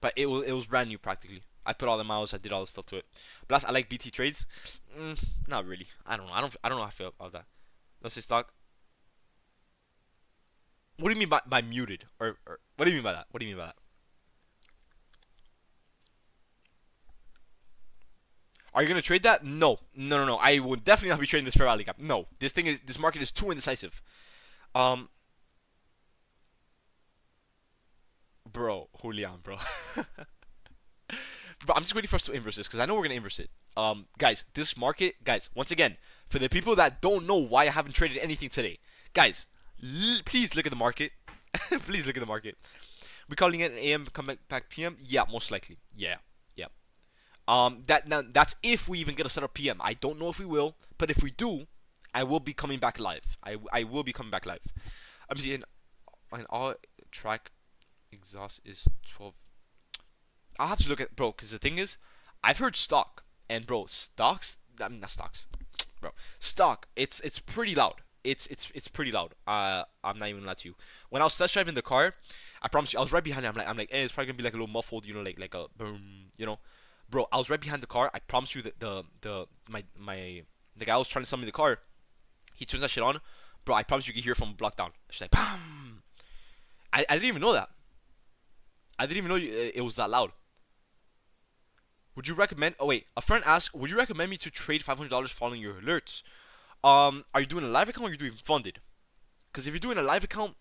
But it was brand new practically. I put all the miles, I did all the stuff to it. Plus, I like BT trades. Not really. I don't know. I don't know how I feel about that. Let's say stock. What do you mean by muted? Or what do you mean by that? What do you mean by that? Are you gonna trade that? No. No. I would definitely not be trading this fair value gap. No. This market is too indecisive. Bro, Julian, bro. Bro, I'm just waiting for us to inverse this because I know we're gonna inverse it. Guys, this market, guys, once again, for the people that don't know why I haven't traded anything today, guys, please look at the market. Please look at the market. We calling it an AM come back PM? Yeah, most likely. Yeah. That's if we even get a set up PM. I don't know if we will, but if we do, I will be coming back live. I will be coming back live. I'm seeing an all track exhaust is 12. I'll have to look at, bro, because the thing is, I've heard stock, and bro, stocks. I mean, not stocks, bro. Stock. It's pretty loud. It's pretty loud. I'm not even gonna lie to you. When I was test driving the car, I promise you, I was right behind it. I'm like, hey, it's probably gonna be like a little muffled, like a boom. Bro, I was right behind the car. I promise you that the guy who was trying to sell me the car, he turns that shit on. Bro, I promise you can hear it from a block down. It's like, bam. I didn't even know that. I didn't even know it was that loud. Would you recommend? Oh wait, a friend asked, would you recommend me to trade $500 following your alerts? Are you doing a live account or are you doing funded? Because if you're doing a live account,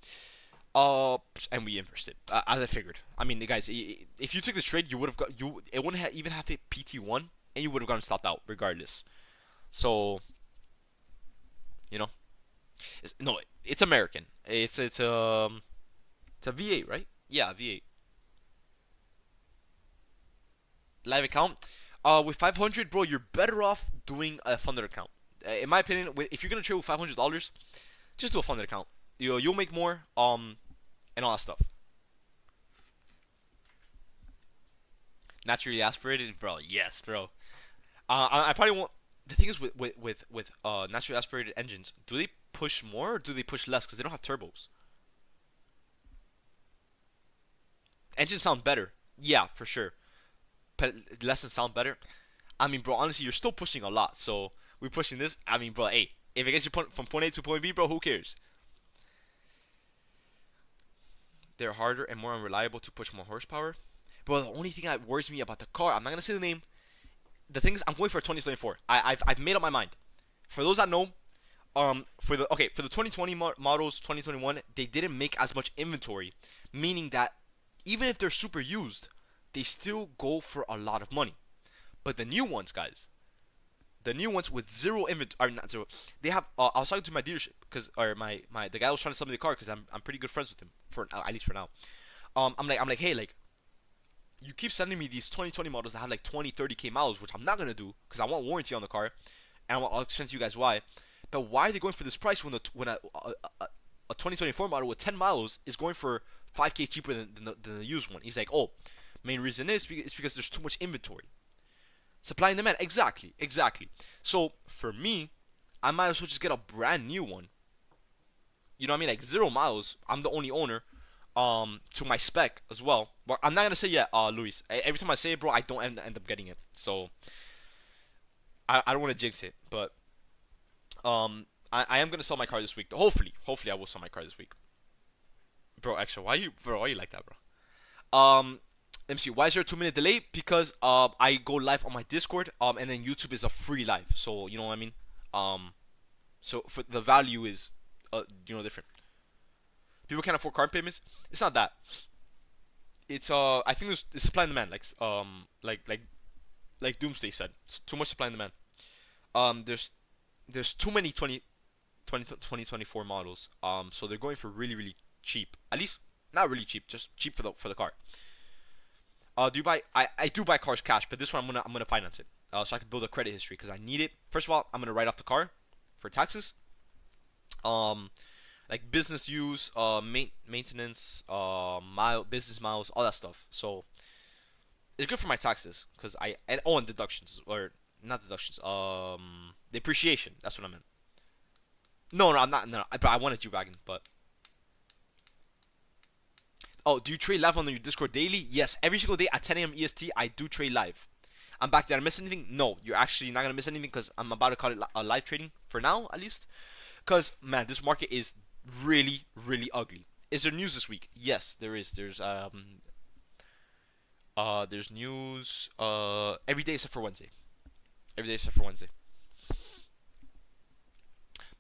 and we inversed it as I figured. I mean, guys, if you took the trade, you would have got it wouldn't even have hit PT1. and you would have gotten stopped out regardless. So you know, no, it's American. It's a V8, right? Yeah, V8 live account. With 500, bro, you're better off doing a funded account. In my opinion, if you're gonna trade with $500, just do a funded account. You'll make more. And all that stuff. Naturally aspirated, bro. Yes, bro. I probably won't. The thing is with naturally aspirated engines, do they push more or do they push less? Because they don't have turbos. Engines sound better. Yeah, for sure. But less than sound better. I mean, bro, honestly, you're still pushing a lot. So we're pushing this. I mean, bro, hey, if it gets you from point A to point B, bro, who cares? They're harder and more unreliable to push more horsepower. Bro, the only thing that worries me about the car, I'm not gonna say the name. The thing is, I'm going for a 2024. I've made up my mind. For those that know, for the 2020 models, 2021, they didn't make as much inventory, meaning that even if they're super used, they still go for a lot of money. But the new ones, guys, the new ones with zero inventory, not zero, they have. I was talking to my dealership because, or my the guy who was trying to sell me the car because I'm pretty good friends with him for at least for now. I'm like, hey, like, you keep sending me these 2020 models that have like 20, 30K miles, which I'm not gonna do because I want warranty on the car, and I'll explain to you guys why. But why are they going for this price when a 2024 model with 10 miles is going for 5K cheaper than the used one? He's like, oh, main reason is because there's too much inventory. Supply and demand, exactly. So for me, I might as well just get a brand new one. You know what I mean? Like 0 miles. I'm the only owner. To my spec as well. But I'm not gonna say Luis. Every time I say it, bro, I don't end up getting it. So I don't want to jinx it, but I am gonna sell my car this week. Hopefully I will sell my car this week. Bro, extra. Why you like that, bro? Let me see. Why is there a 2 minute delay? Because I go live on my Discord. And then YouTube is a free live. So you know what I mean. So for the value is different. People can't afford card payments. It's not that. It's I think there's supply and demand. Like Doomsday said, it's too much supply and demand. There's too many 2024 models. So they're going for really really cheap. At least not really cheap, just cheap for the car. Do you buy? I do buy cars cash, but this one I'm gonna finance it. So I can build a credit history because I need it. First of all, I'm gonna write off the car for taxes. Like business use, maintenance, business miles, all that stuff. So it's good for my taxes because and deductions or not deductions. Depreciation. That's what I meant. No, I'm not. No, I wanted you bagging, but. Oh, do you trade live on your Discord daily? Yes, every single day at 10 a.m. EST, I do trade live. I'm back. Did I miss anything? No, you're actually not gonna miss anything because I'm about to call it live trading for now, at least. Because man, this market is really, really ugly. Is there news this week? Yes, there is. There's news every day except for Wednesday. Every day except for Wednesday.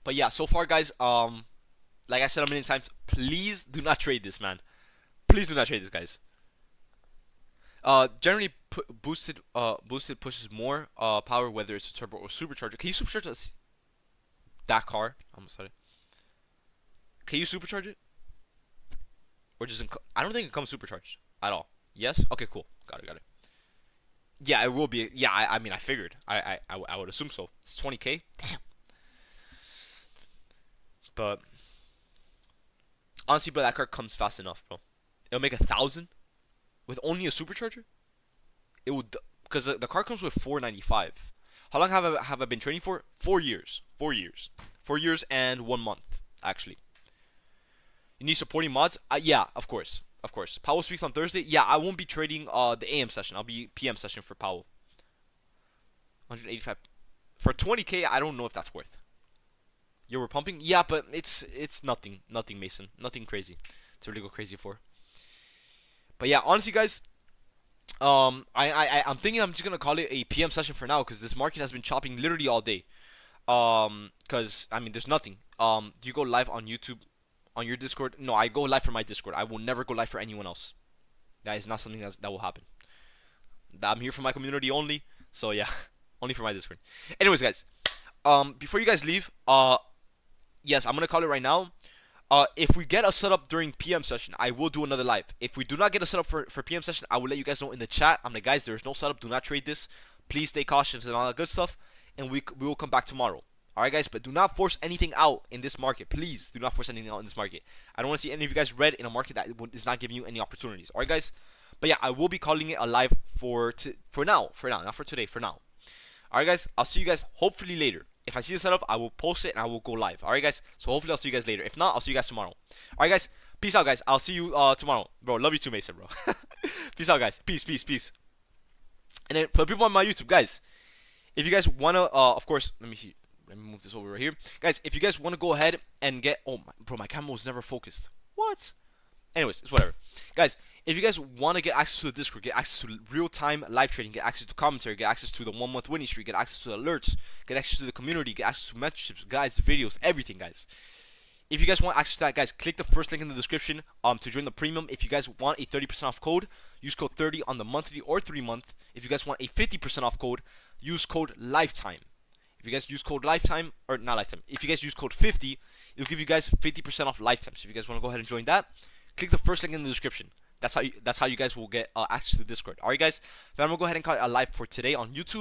But yeah, so far, guys, like I said a million times, please do not trade this, man. Please do not trade this, guys. Generally boosted pushes more power, whether it's a turbo or supercharger. Can you supercharge that car? I'm sorry. Can you supercharge it? Or just I don't think it comes supercharged at all. Yes? Okay, cool. Got it. Yeah, it will be. Yeah, I mean, I figured. I would assume so. It's 20K. Damn. But honestly, bro, that car comes fast enough, bro. It'll make 1,000 with only a supercharger. It would, because the car comes with 495. How long have I been training for? 4 years. 4 years. 4 years and 1 month, actually. You need supporting mods? Yeah, of course. Powell speaks on Thursday. Yeah, I won't be trading the AM session. I'll be PM session for Powell. 185 for 20K. I don't know if that's worth. We're pumping. Yeah, but it's nothing, Mason. Nothing crazy to really go crazy for. But yeah, honestly, guys, I'm thinking I'm just gonna call it a PM session for now because this market has been chopping literally all day. Because I mean, there's nothing. Do you go live on YouTube? On your Discord? No, I go live for my Discord. I will never go live for anyone else. That is not something that will happen. I'm here for my community only. So yeah, only for my Discord. Anyways, guys, before you guys leave, yes, I'm gonna call it right now. If we get a setup during PM session, I will do another live. If we do not get a setup for PM session, I will let you guys know in the chat. I'm like, guys, there's no setup. Do not trade this. Please stay cautious and all that good stuff. And we will come back tomorrow. All right, guys, but do not force anything out in this market. Please do not force anything out in this market. I don't want to see any of you guys red in a market that is not giving you any opportunities. All right, guys. But yeah, I will be calling it a live for now, not for today, for now. All right, guys. I'll see you guys hopefully later. If I see the setup, I will post it and I will go live. All right, guys. So hopefully I'll see you guys later. If not, I'll see you guys tomorrow. All right, guys. Peace out, guys. I'll see you tomorrow, bro. Love you too, Mason, bro. Peace out, guys. Peace, peace, peace. And then for the people on my YouTube, guys, if you guys wanna, of course, let me see. Let me move this over right here, guys. If you guys wanna go ahead and get, bro, my camera was never focused. What? Anyways, it's whatever, guys. If you guys want to get access to the Discord, get access to real-time live trading, get access to commentary, get access to the 1 month winning streak, get access to alerts, get access to the community, get access to mentorships, guides, videos, everything, guys. If you guys want access to that, guys, click the first link in the description to join the premium. If you guys want a 30% off code, use code 30 on the monthly or 3-month. If you guys want a 50% off code, use code lifetime. If you guys use code lifetime, or not lifetime, if you guys use code 50, it'll give you guys 50% off lifetime. So if you guys want to go ahead and join that, click the first link in the description. That's how you guys will get access to the Discord. Alright, guys. Then I'm gonna go ahead and call it a live for today on YouTube.